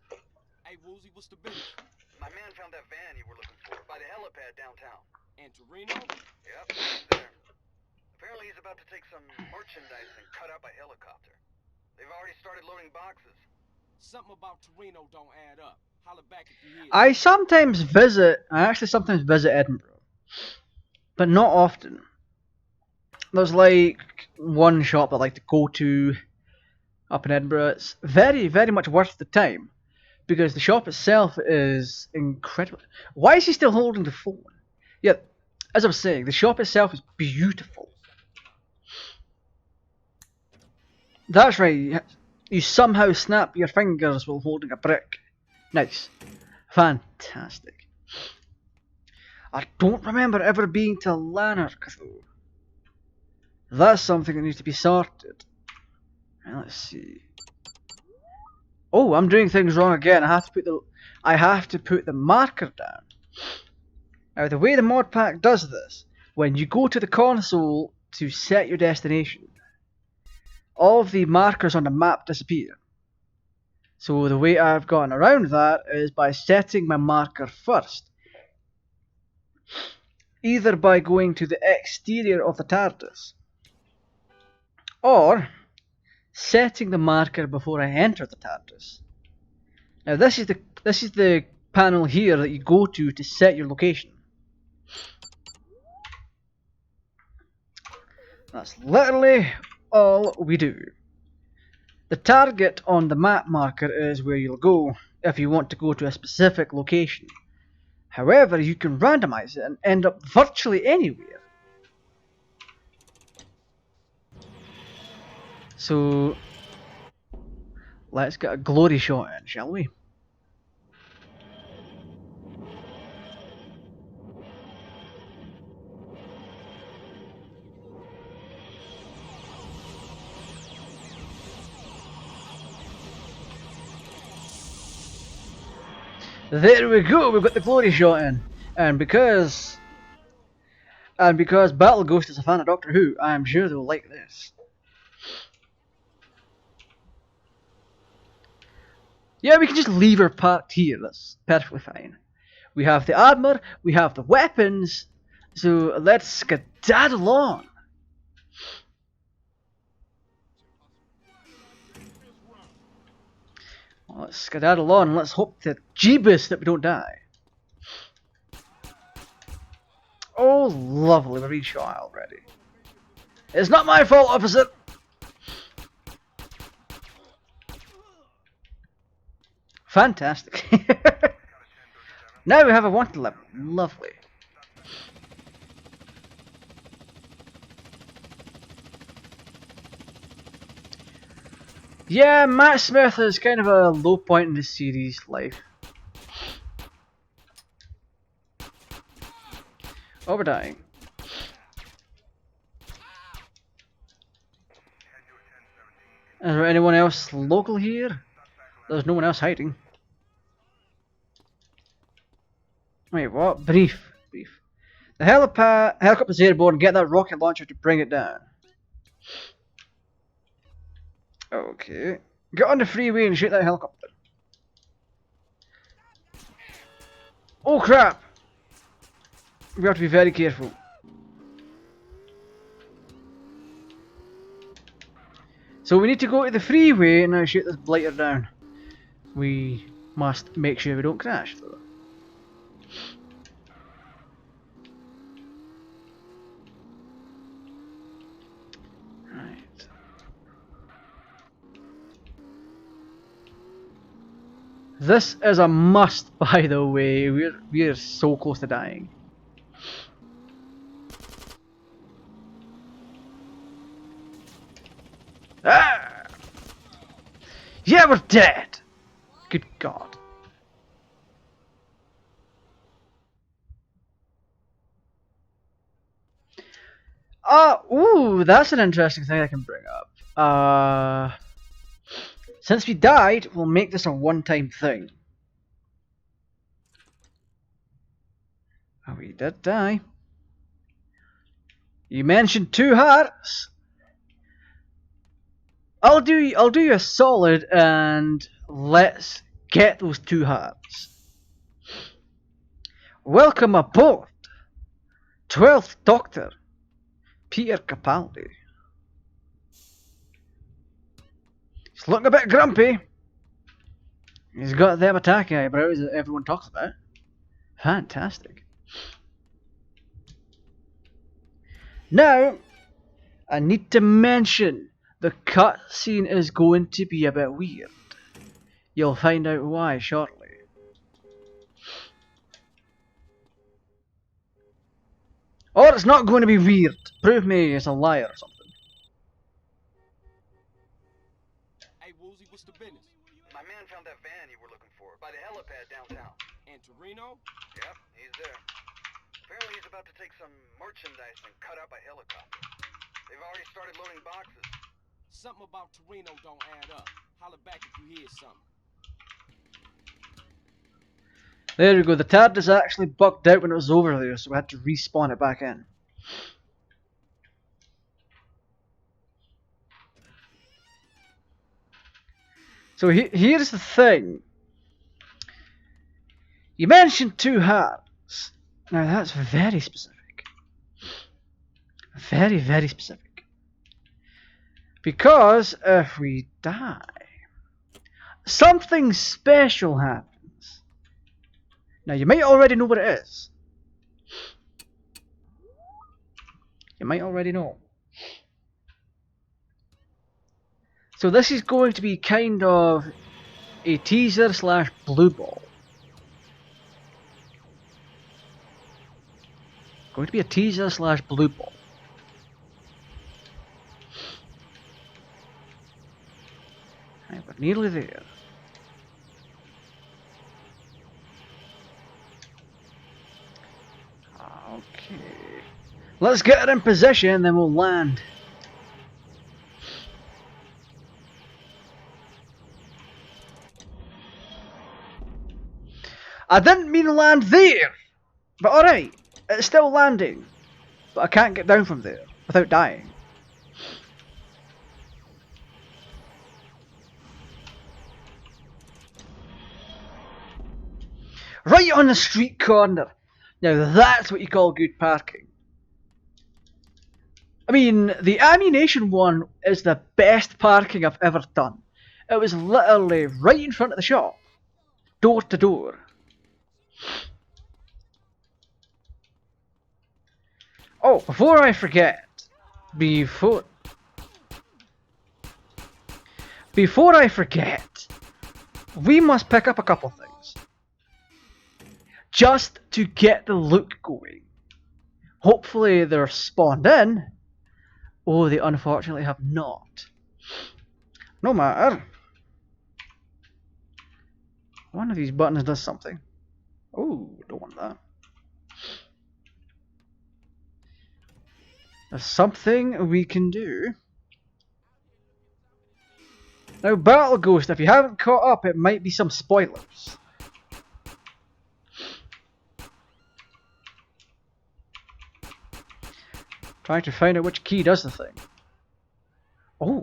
Hey, Woozy, what's the business? My man found that van you were looking for by the helipad downtown. And Torino? Yep, he's there. Apparently he's about to take some merchandise and cut up a helicopter. They've already started loading boxes. Something about Torino don't add up. Holla back if you hear. I actually sometimes visit Edinburgh, but not often. There's like one shop I like to go to up in Edinburgh. It's very, very much worth the time because the shop itself is incredible. Why is he still holding the phone? Yeah, as I was saying, the shop itself is beautiful. That's right, you somehow snap your fingers while holding a brick. Nice. Fantastic. I don't remember ever being to Lanark though. That's something that needs to be sorted. And let's see. Oh, I'm doing things wrong again. I have to put the marker down. Now the way the mod pack does this, when you go to the console to set your destination, all of the markers on the map disappear. So the way I've gotten around that is by setting my marker first. Either by going to the exterior of the TARDIS, or setting the marker before I enter the TARDIS. Now this is the panel here that you go to set your location. That's literally all we do. The target on the map marker is where you'll go if you want to go to a specific location. However, you can randomize it and end up virtually anywhere. So, let's get a glory shot in, shall we? There we go, we've got the glory shot in. And because Battle Ghost is a fan of Doctor Who, I'm sure they'll like this. Yeah, we can just leave her parked here, that's perfectly fine. We have the armor, we have the weapons, so let's skedaddle on. Well, let's skedaddle on and let's hope to Jeebus that we don't die. Oh, lovely, we're being shot already. It's not my fault, officer! Fantastic. Now we have a wanted level. Lovely. Yeah, Matt Smith is kind of a low point in this series' life. Oh, we're dying. Is there anyone else local here? There's no one else hiding. Wait, what? Brief. The helicopter's airborne. Get that rocket launcher to bring it down. Okay. Get on the freeway and shoot that helicopter. Oh crap! We have to be very careful. So we need to go to the freeway and now shoot this blighter down. We must make sure we don't crash though. Right. This is a must, by the way. We're so close to dying. Ah! Yeah, we're dead. Good God. Ooh, that's an interesting thing I can bring up. Since we died, we'll make this a one-time thing. Oh, we did die. You mentioned 2 hearts. I'll do you a solid and let's get those 2 hearts. Welcome aboard, 12th Doctor, Peter Capaldi. He's looking a bit grumpy. He's got them attack eyebrows that everyone talks about. Fantastic. Now, I need to mention the cutscene is going to be a bit weird. You'll find out why shortly. Or it's not going to be weird. Prove me it's a liar or something. Hey, Woozy, what's the business? My man found that van you were looking for by the helipad downtown. In Torino? Yep, he's there. Apparently he's about to take some merchandise and cut up a helicopter. They've already started loading boxes. Something about Torino don't add up. Holler back if you hear something. There we go, the TARDIS actually bugged out when it was over there, so we had to respawn it back in. So here's the thing. You mentioned 2 hearts. Now that's very specific. Very, very specific. Because if we die, something special happens. Now you might already know what it is. You might already know. So this is going to be kind of a teaser slash blue ball. Going to be a teaser slash blue ball. Right, we're nearly there. Okay. Let's get her in position, then we'll land. I didn't mean land there! But alright, it's still landing. But I can't get down from there without dying. Right on the street corner. Now that's what you call good parking. I mean, the ammunition one is the best parking I've ever done. It was literally right in front of the shop. Door to door. Oh, before I forget. Before I forget. We must pick up a couple things. Just to get the look going. Hopefully they're spawned in. Oh, they unfortunately have not. No matter. One of these buttons does something. Oh, don't want that. There's something we can do. Now, Battle Ghost, if you haven't caught up, it might be some spoilers. Trying to find out which key does the thing. Oh.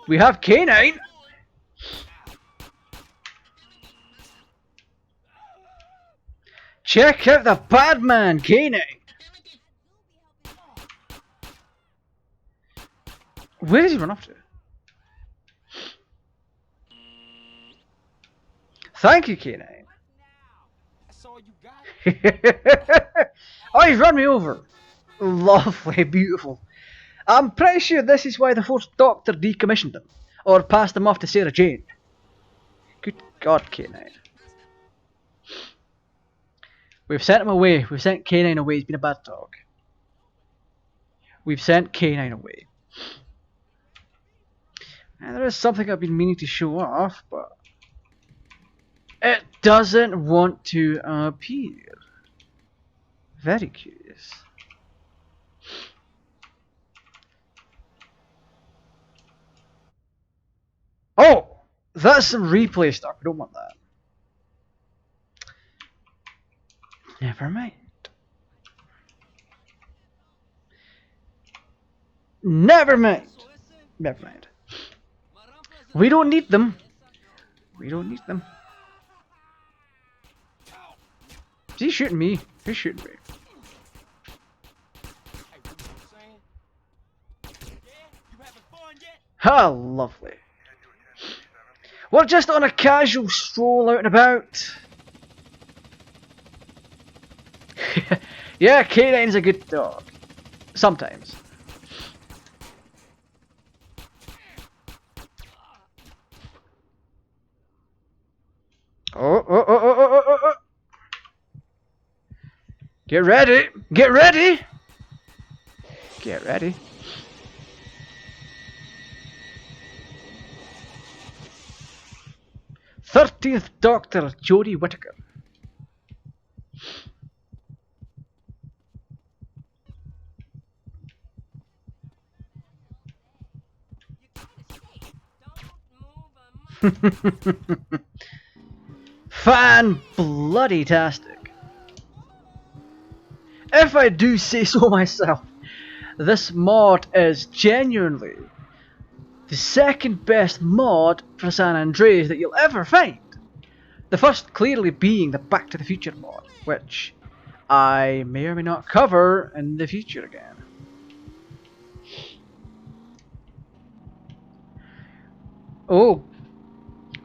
We have K9! Check out the bad man, K9! Where does he run off to? Thank you, K9. That's all you got? Oh, he's run me over. Lovely, beautiful. I'm pretty sure this is why the Fourth Doctor decommissioned him. Or passed him off to Sarah Jane. Good God, K9. We've sent him away. We've sent K9 away. He's been a bad dog. We've sent K9 away. And there is something I've been meaning to show off, but it doesn't want to appear. Very curious. Oh! That's some replay stuff. We don't want that. Never mind. Never mind. Never mind. We don't need them. We don't need them. Is he shooting me? Who's shooting me? Ah, lovely. We're just on a casual stroll out and about. Yeah, K9's a good dog. Sometimes. Oh. Get ready. Get ready. Get ready. th Doctor Jodie Whittaker. Fan bloody tastic. If I do say so myself, this mod is genuinely the second best mod for San Andreas that you'll ever find. The first clearly being the Back to the Future mod, which I may or may not cover in the future again.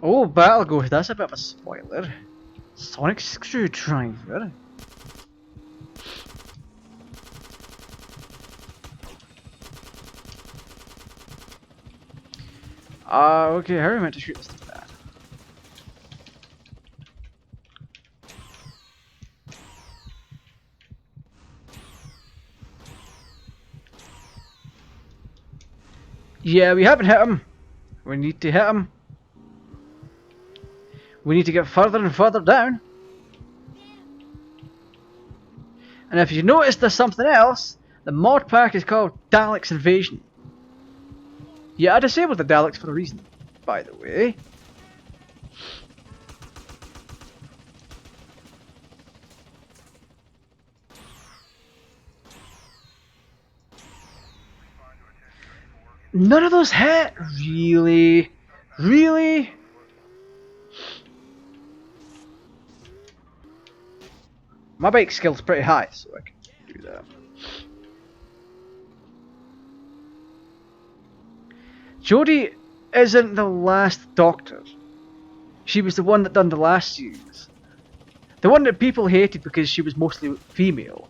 Oh, Battle Ghost, that's a bit of a spoiler. Sonic Screwdriver. Okay, how are we meant to shoot this thing back? Yeah, we haven't hit him. We need to hit him. We need to get further and further down. And if you notice there's something else, the mod pack is called Daleks Invasion. Yeah, I disabled the Daleks for a reason, by the way. None of those hit? Really? Really? My bike skill's pretty high, so I can do that. Jodie isn't the last Doctor. She was the one that done the last series. The one that people hated because she was mostly female,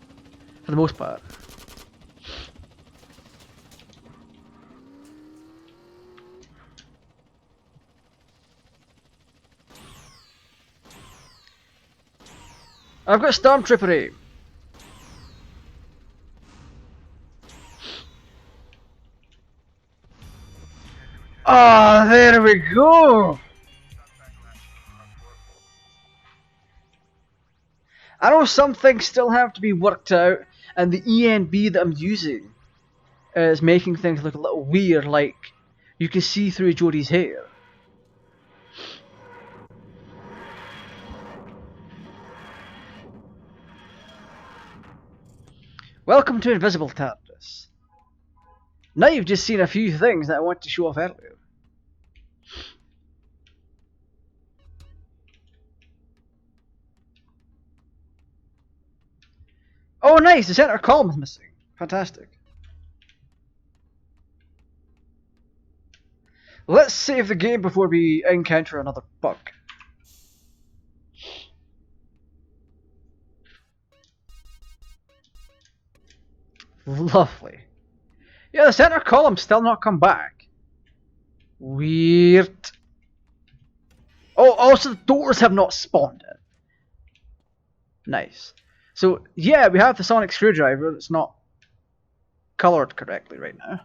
for the most part. I've got Stormtrooper aim. Ah, there we go. I know some things still have to be worked out, and the ENB that I'm using is making things look a little weird, like you can see through Jodie's hair. Welcome to Invisible TARDIS. Now you've just seen a few things that I wanted to show off earlier. Oh nice, the center column is missing. Fantastic. Let's save the game before we encounter another bug. Lovely. Yeah, the center column's still not come back. Weird. Oh, also the doors have not spawned in. Nice. So, yeah, we have the sonic screwdriver. It's not colored correctly right now.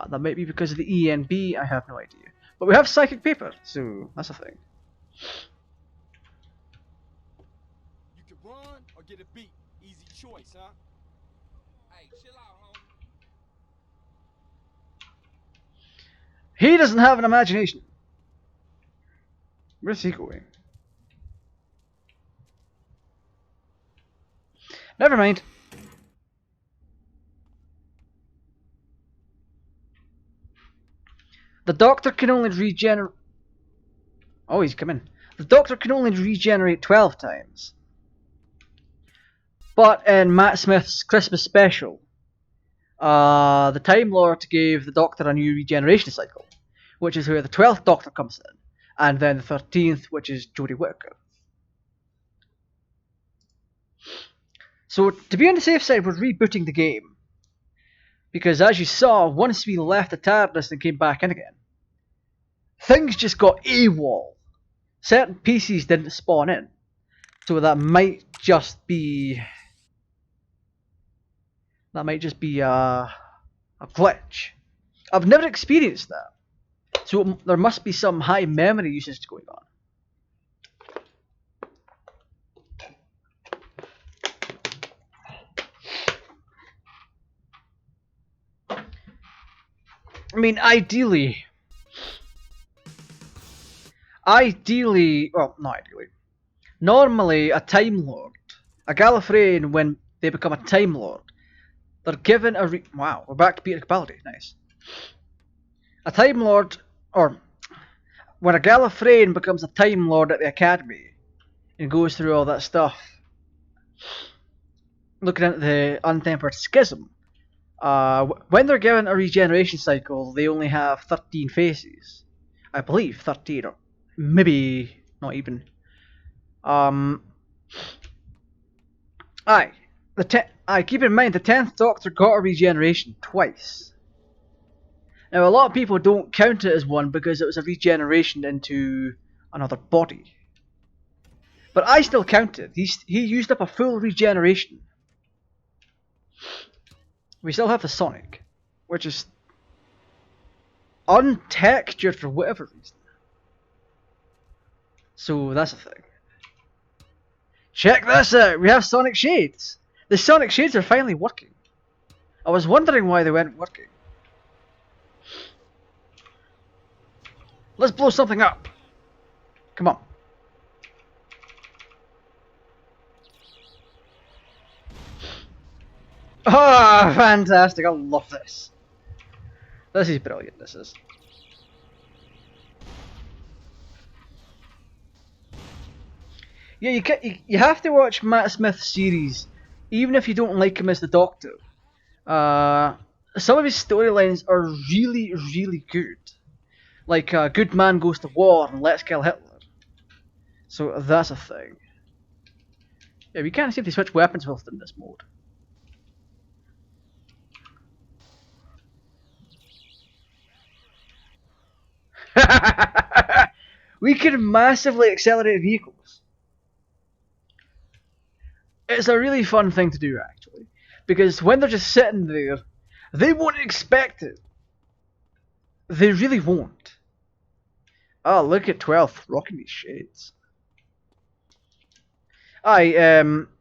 That might be because of the ENB, I have no idea. But we have psychic paper, so that's a thing. You can run or get a beat. Easy choice, huh? Hey, chill out, homie. He doesn't have an imagination. Where's he going? Never mind. The Doctor can only regenerate... Oh, he's come in. The Doctor can only regenerate 12 times. But in Matt Smith's Christmas special, the Time Lord gave the Doctor a new regeneration cycle, which is where the 12th Doctor comes in, and then the 13th, which is Jodie Whittaker. So, to be on the safe side, we're rebooting the game. Because as you saw, once we left the TARDIS and came back in again, things just got AWOL. Certain PCs didn't spawn in. So that might just be... That might just be a glitch. I've never experienced that. So there must be some high memory usage going on. I mean, ideally, well, not ideally. Normally, a Time Lord, a Gallifreyan, when they become a Time Lord, they're given a wow, we're back to Peter Capaldi, nice. A Time Lord, or when a Gallifreyan becomes a Time Lord at the Academy and goes through all that stuff, looking at the Untempered Schism, when they're given a regeneration cycle, they only have 13 faces. I believe 13, or maybe not even. Keep in mind the 10th Doctor got a regeneration twice. Now, a lot of people don't count it as one because it was a regeneration into another body. But I still count it. He used up a full regeneration. We still have the Sonic, which is untextured for whatever reason. So that's a thing. Check this out! We have Sonic Shades! The Sonic Shades are finally working. I was wondering why they weren't working. Let's blow something up! Come on. Ah, oh, fantastic! I love this. This is brilliant, this is. Yeah, you have to watch Matt Smith's series, even if you don't like him as the Doctor. Some of his storylines are really, really good. Like Good Man Goes to War and Let's Kill Hitler. So that's a thing. Yeah, we can't see if they switch weapons whilst in this mode. We can massively accelerate vehicles. It's a really fun thing to do, actually. Because when they're just sitting there, they won't expect it. They really won't. Oh, look at 12th, rocking these shades.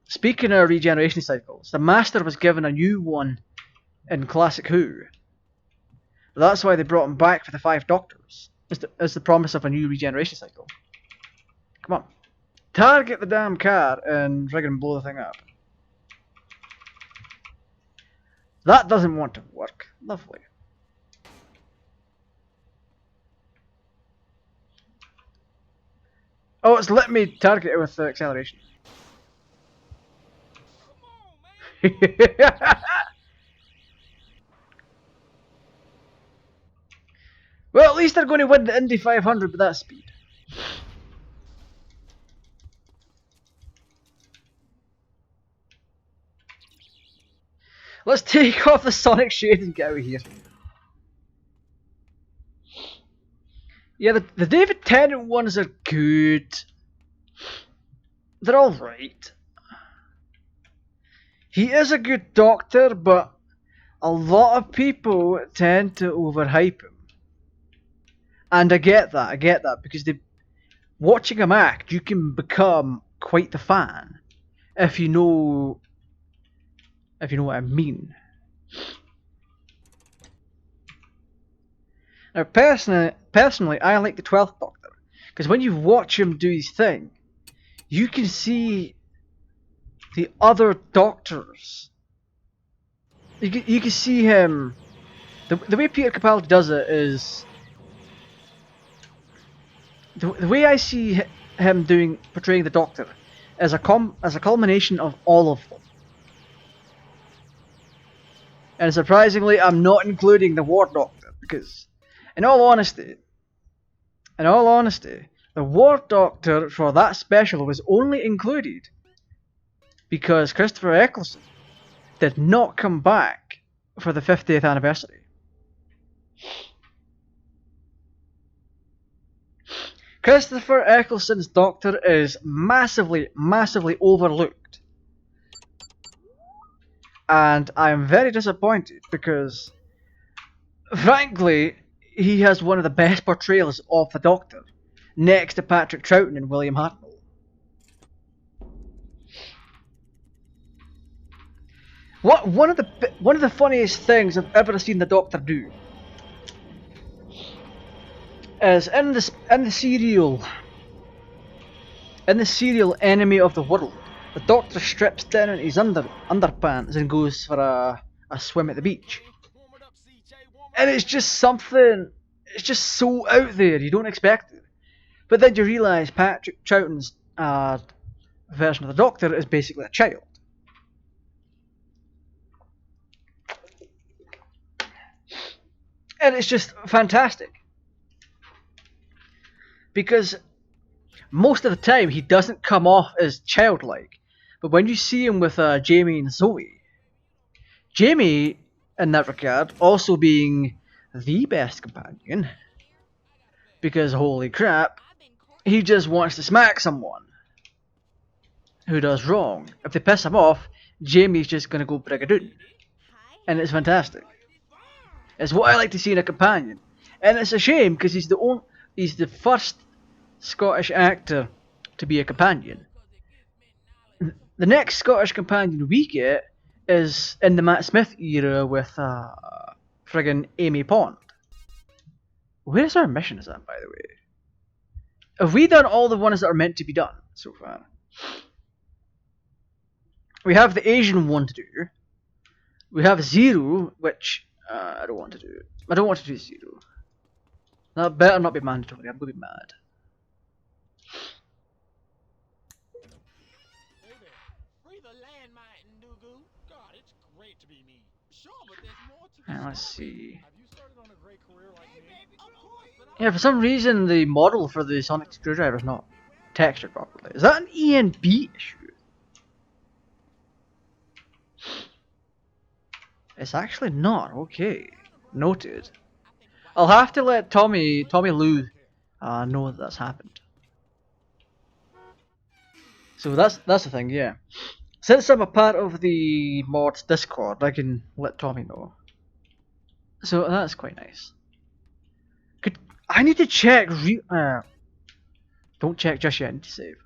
Speaking of regeneration cycles, the Master was given a new one in Classic Who. That's why they brought him back for the 5 Doctors. As the promise of a new regeneration cycle. Come on. Target the damn car and friggin' blow the thing up. That doesn't want to work. Lovely. Oh, it's let me target it with the acceleration. Well, at least they're going to win the Indy 500 with that speed. Let's take off the Sonic Shade and get out of here. Yeah, the David Tennant ones are good. They're alright. He is a good Doctor, but a lot of people tend to overhype him. And I get that, because watching him act, you can become quite the fan, if you know what I mean. Now, personally, I like the 12th Doctor, because when you watch him do his thing, you can see the other Doctors. You can see him. The way Peter Capaldi does it is. The way I see him portraying the Doctor as a culmination of all of them. And surprisingly, I'm not including the War Doctor because, in all honesty, the War Doctor for that special was only included because Christopher Eccleston did not come back for the 50th anniversary. Christopher Eccleston's Doctor is massively, massively overlooked. And I'm very disappointed because, frankly, he has one of the best portrayals of the Doctor, next to Patrick Troughton and William Hartnell. One of the funniest things I've ever seen the Doctor do is in the serial Enemy of the World, the Doctor strips down in his underpants and goes for a swim at the beach. And it's just something, it's just so out there, you don't expect it. But then you realise Patrick Troughton's version of the Doctor is basically a child. And it's just fantastic. Because most of the time he doesn't come off as childlike. But when you see him with Jamie and Zoe, Jamie, in that regard, also being the best companion, because holy crap, he just wants to smack someone who does wrong. If they piss him off, Jamie's just gonna go brigadoon, and it's fantastic. It's what I like to see in a companion, and it's a shame because he's the first Scottish actor to be a companion. The next Scottish companion we get is in the Matt Smith era with friggin' Amy Pond. Where's our missions at, by the way? Have we done all the ones that are meant to be done so far? We have the Asian one to do. We have Zero, which I don't want to do. I don't want to do Zero. That better not be mandatory. I'm gonna be mad. Hey there. Free the landmine, Nugu. God, it's great to be me. Sure, but there's more to the And let's story. see. Have you started on a great career like me? Of course, but Yeah, for some reason the model for the sonic screwdriver is not textured properly. Is that an ENB issue? It's actually not. Okay, noted. I'll have to let Tommy Lou know that that's happened. So that's the thing, yeah. Since I'm a part of the mods Discord, I can let Tommy know. So that's quite nice. I need to check. Don't check just yet. I need to save.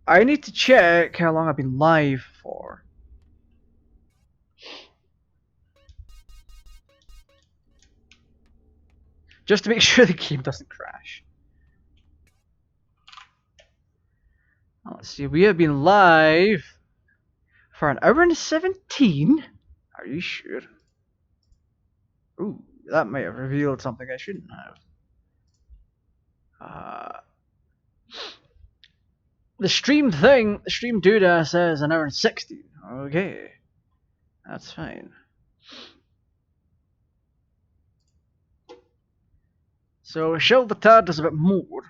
I need to check how long I've been live for. Just to make sure the game doesn't crash. Let's see, we have been live for an hour and 17. Are you sure? Ooh, that might have revealed something I shouldn't have. The stream doodah says an hour and 16. Okay, that's fine. So Shield the Tad does a bit more.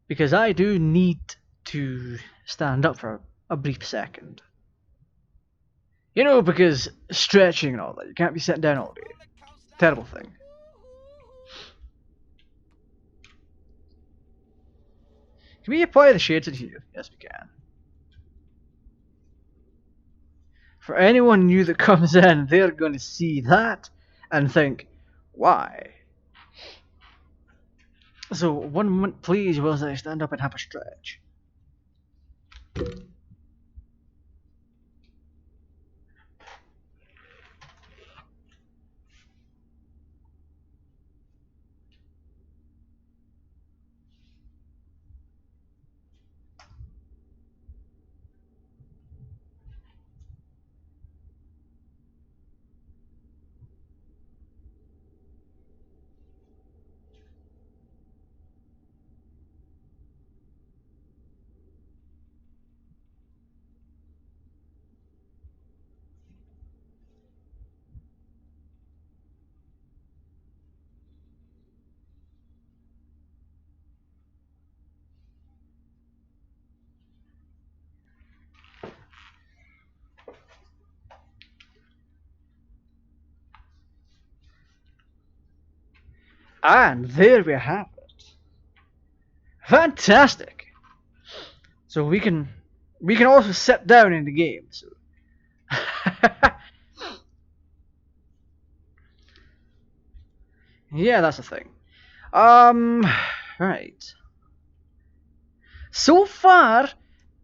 Because I do need to stand up for a brief second. You know, because stretching and all that, you can't be sitting down all day. Terrible thing. Can we apply the shades in here? Yes, we can. For anyone new that comes in, they're going to see that and think, why? So, 1 moment please whilst I stand up and have a stretch. And there we have it. Fantastic. So we can also sit down in the game. So. Yeah, that's the thing. Right. So far,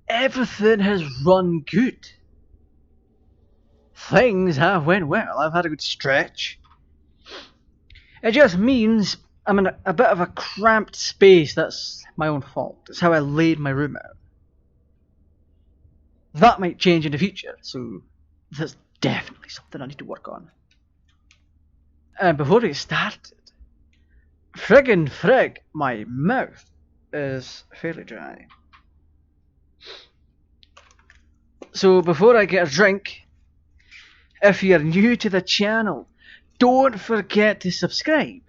everything has run good. Things have went well. I've had a good stretch. It just means I'm in a bit of a cramped space. That's my own fault. It's how I laid my room out. That might change in the future, so that's definitely something I need to work on. And before we get started, friggin' frig, my mouth is fairly dry. So before I get a drink, if you're new to the channel, don't forget to subscribe.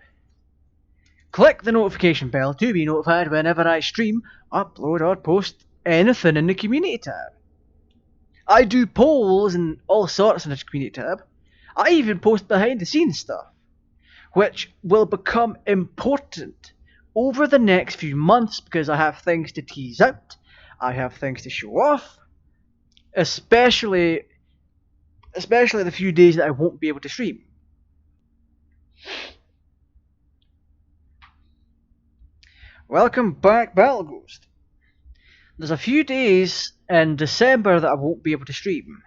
Click the notification bell to be notified whenever I stream, upload or post anything in the community tab. I do polls and all sorts in the community tab. I even post behind the scenes stuff, which will become important over the next few months because I have things to tease out, I have things to show off, especially the few days that I won't be able to stream. Welcome back, Battle Ghost. There's a few days in December that I won't be able to stream.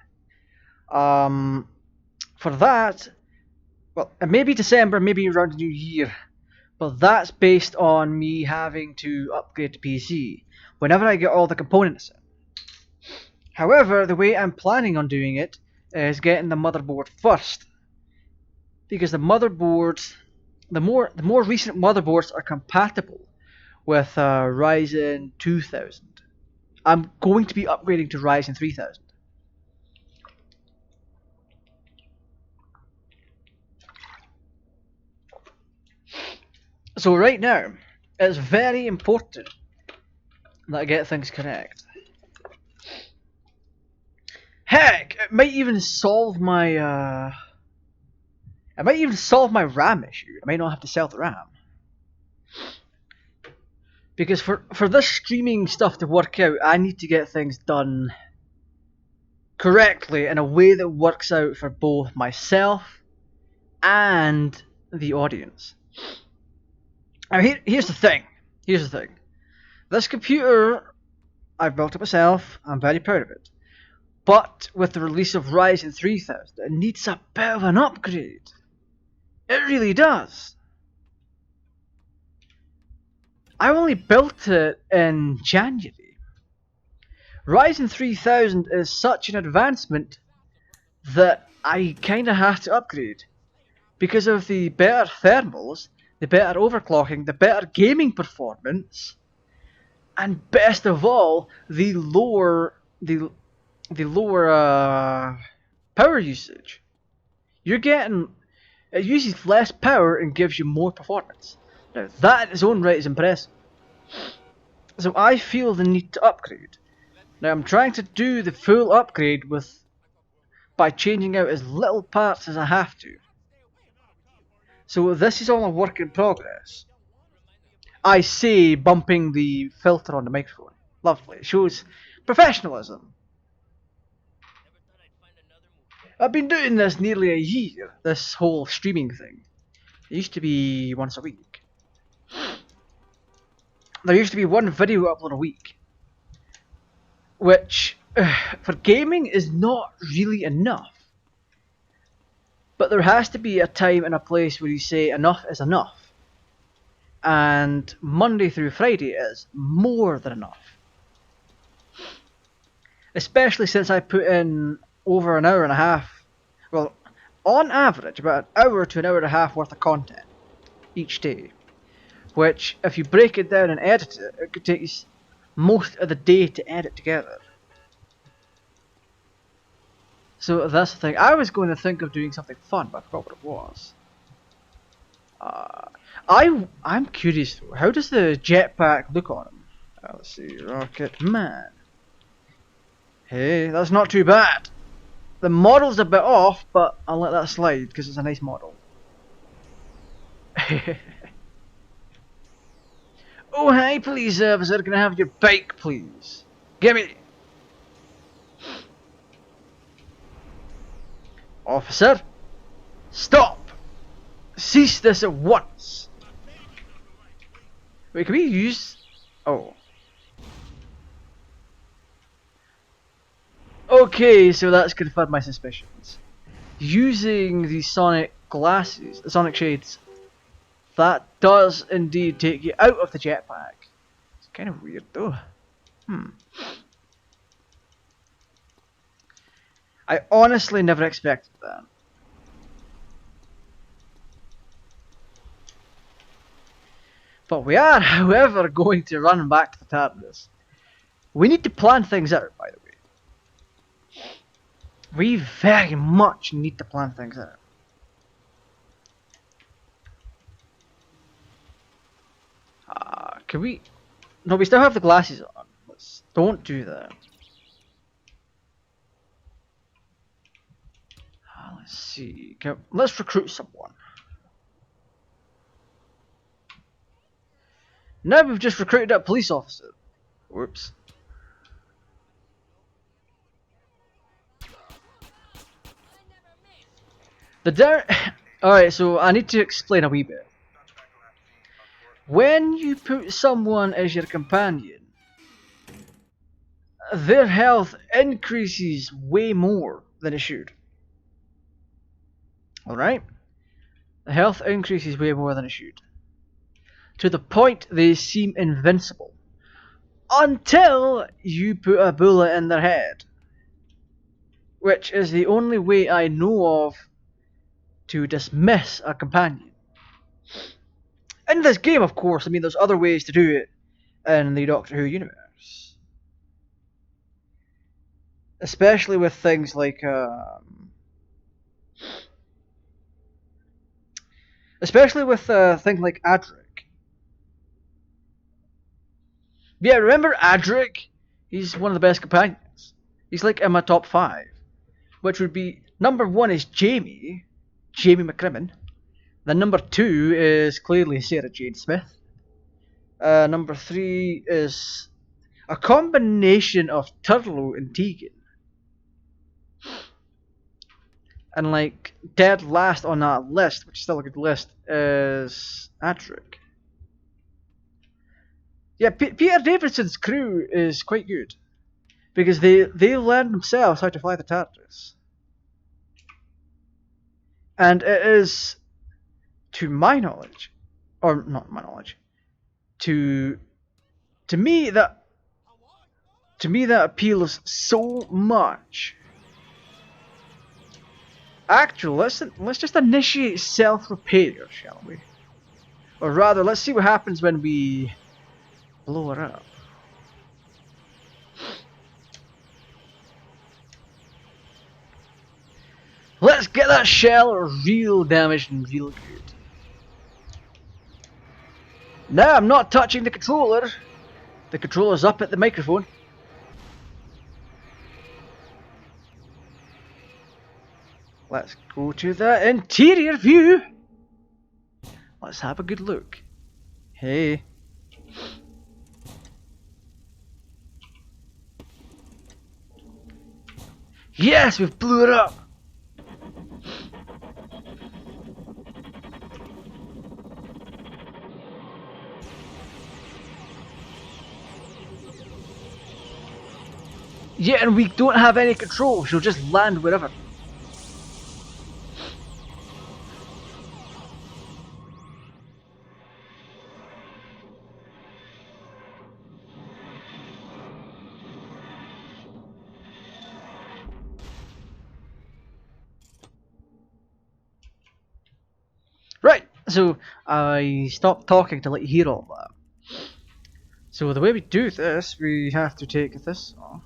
For that, well, it may be December, maybe around the New Year, but that's based on me having to upgrade to PC whenever I get all the components in. However, the way I'm planning on doing it is getting the motherboard first, because the motherboards, the more recent motherboards are compatible with Ryzen 2000. I'm going to be upgrading to Ryzen 3000. So right now, it's very important that I get things correct. Heck, it might even solve my RAM issue. I might not have to sell the RAM. Because for this streaming stuff to work out, I need to get things done correctly in a way that works out for both myself and the audience. Now here's the thing. This computer I built it myself. I'm very proud of it. But with the release of Ryzen 3000, it needs a bit of an upgrade. It really does. I only built it in January. Ryzen 3000 is such an advancement that I kinda have to upgrade because of the better thermals, the better overclocking, the better gaming performance, and best of all, the lower power usage. It uses less power and gives you more performance. Now that in its own right is impressive. So I feel the need to upgrade. Now I'm trying to do the full upgrade by changing out as little parts as I have to. So this is all a work in progress. I say, bumping the filter on the microphone. Lovely. It shows professionalism. I've been doing this nearly a year, this whole streaming thing. It used to be once a week. There used to be one video upload a week. Which, for gaming, is not really enough. But there has to be a time and a place where you say enough is enough. And Monday through Friday is more than enough. Especially since I put in over an hour and a half, well, on average, about an hour to an hour and a half worth of content each day. Which, if you break it down and edit it, it could take you most of the day to edit together. So that's the thing. I was going to think of doing something fun, but I forgot what it was. I'm curious though. How does the jetpack look on him? Let's see, Rocket Man. Hey, that's not too bad. The model's a bit off, but I'll let that slide because it's a nice model. Oh, hi, police officer. Can I have your bike, please? Give me. Officer, stop! Cease this at once! Wait, can we use... Oh. Okay, so that's confirmed my suspicions. Using the sonic glasses, the sonic shades, that does indeed take you out of the jetpack. It's kind of weird though. I honestly never expected that. But we are, however, going to run back to the TARDIS. We need to plan things out, by the way. We very much need to plan things out. Can we... No, we still have the glasses on. Don't do that. Let's see. Let's recruit someone. Now we've just recruited a police officer. Whoops. Alright, so I need to explain a wee bit. When you put someone as your companion, their health increases way more than it should. Alright? The health increases way more than it should. To the point they seem invincible. Until you put a bullet in their head. Which is the only way I know of to dismiss a companion. In this game, of course, I mean, there's other ways to do it in the Doctor Who universe. Especially with things like, things like Adric. Yeah, remember Adric? He's one of the best companions. He's like in my top 5. Which would be, number 1 is Jamie McCrimmon. Then number 2 is clearly Sarah Jane Smith. Number 3 is a combination of Turlough and Tegan. And like dead last on that list, which is still a good list, is Adric. Yeah, Peter Davidson's crew is quite good. Because they learn themselves how to fly the TARDIS. And it is, to my knowledge, or not my knowledge, to me that appeals so much. Actually, let's just initiate self-repair, shall we? Or rather, let's see what happens when we blow her up. Let's get that shell real damaged and real good. Now I'm not touching the controller. The controller's up at the microphone. Let's go to the interior view. Let's have a good look. Hey. Yes, we've blew it up. Yeah, and we don't have any control. She'll just land wherever. Right, so I stopped talking to let you hear all that. So the way we do this, we have to take this off.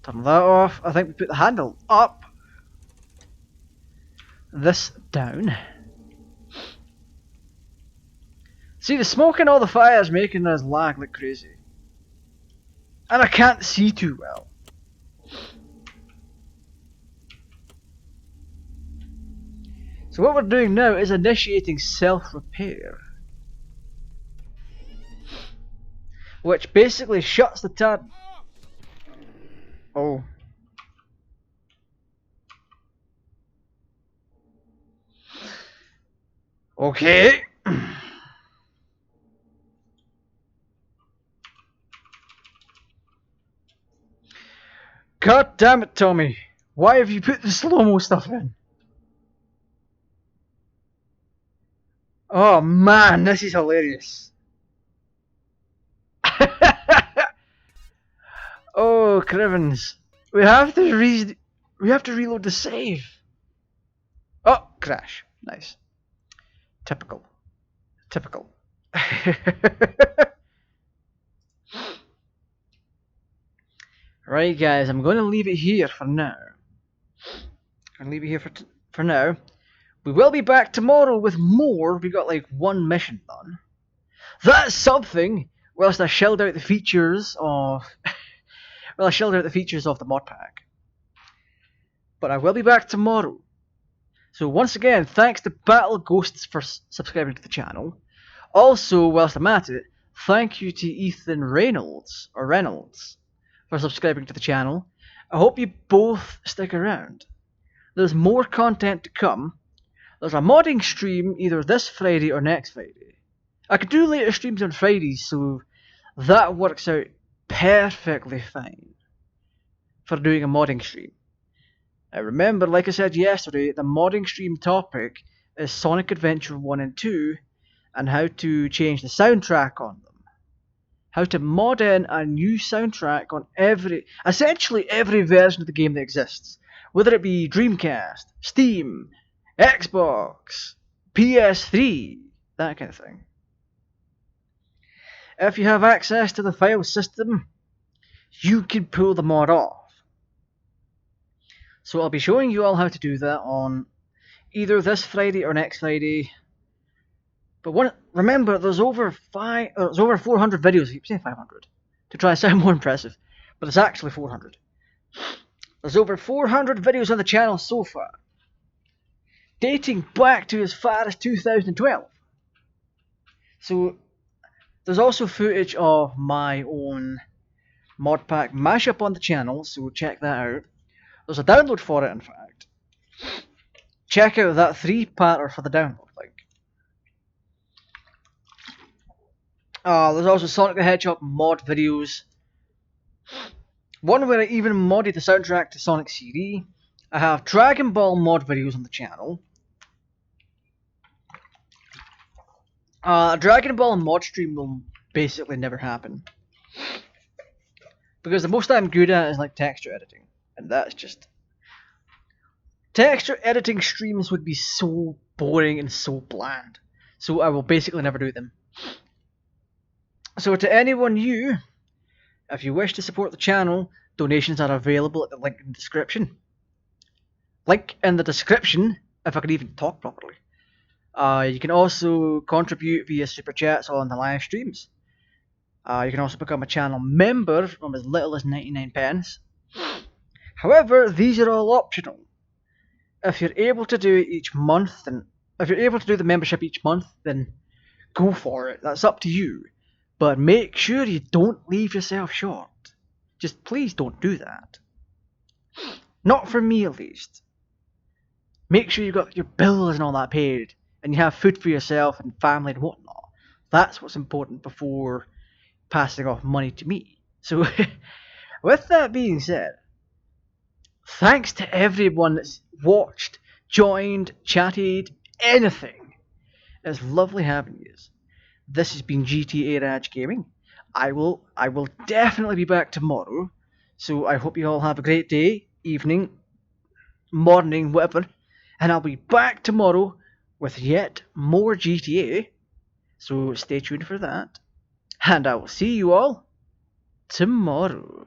Turn that off. I think we put the handle up. This down. See, the smoke and all the fire is making us lag like crazy. And I can't see too well. So what we're doing now is initiating self-repair. Which basically shuts the tab. Oh. Okay. God damn it, Tommy. Why have you put the slow-mo stuff in? Oh man, this is hilarious. Oh, Crivens. We have to reload the save. Oh, crash. Nice. Typical. Right, guys, I'm going to leave it here for now. For now. We will be back tomorrow with more. We got like 1 mission done. That's something. Whilst I shelled out the features of, the mod pack. but I will be back tomorrow. So once again, thanks to Battle Ghosts for subscribing to the channel. Also, whilst I'm at it, thank you to Ethan Reynolds for subscribing to the channel. I hope you both stick around. There's more content to come. There's a modding stream either this Friday or next Friday. I could do later streams on Fridays, so that works out perfectly fine for doing a modding stream. Now remember, like I said yesterday, the modding stream topic is Sonic Adventure 1 and 2 and how to change the soundtrack on them. How to mod in a new soundtrack on essentially every version of the game that exists. Whether it be Dreamcast, Steam, Xbox, PS3, that kind of thing. If you have access to the file system, you can pull the mod off. So I'll be showing you all how to do that on either this Friday or next Friday. But remember, there's over 400 videos. I keep saying 500 to try to sound more impressive, but it's actually 400. There's over 400 videos on the channel so far, dating back to as far as 2012. So there's also footage of my own mod pack mashup on the channel, so check that out. There's a download for it, in fact. Check out that 3-parter for the download link. There's also Sonic the Hedgehog mod videos. One where I even modded the soundtrack to Sonic CD. I have Dragon Ball mod videos on the channel. A Dragon Ball mod stream will basically never happen. Because the most I'm good at is like texture editing. And that's just... Texture editing streams would be so boring and so bland. So I will basically never do them. So to anyone new, if you wish to support the channel, donations are available at the link in the description. Link in the description, if I can even talk properly. You can also contribute via super chats on the live streams. You can also become a channel member from as little as 99 pence. However, these are all optional. If you're able to do it each month, and if you're able to do the membership each month, then go for it. That's up to you. But make sure you don't leave yourself short. Just please don't do that. Not for me, at least. Make sure you've got your bills and all that paid, and you have food for yourself and family and whatnot. That's what's important before passing off money to me. So, with that being said, thanks to everyone that's watched, joined, chatted, anything. It's lovely having you. This has been GTArajgaming. I will definitely be back tomorrow. So I hope you all have a great day, evening, morning, whatever. And I'll be back tomorrow with yet more GTA. So stay tuned for that. And I will see you all tomorrow.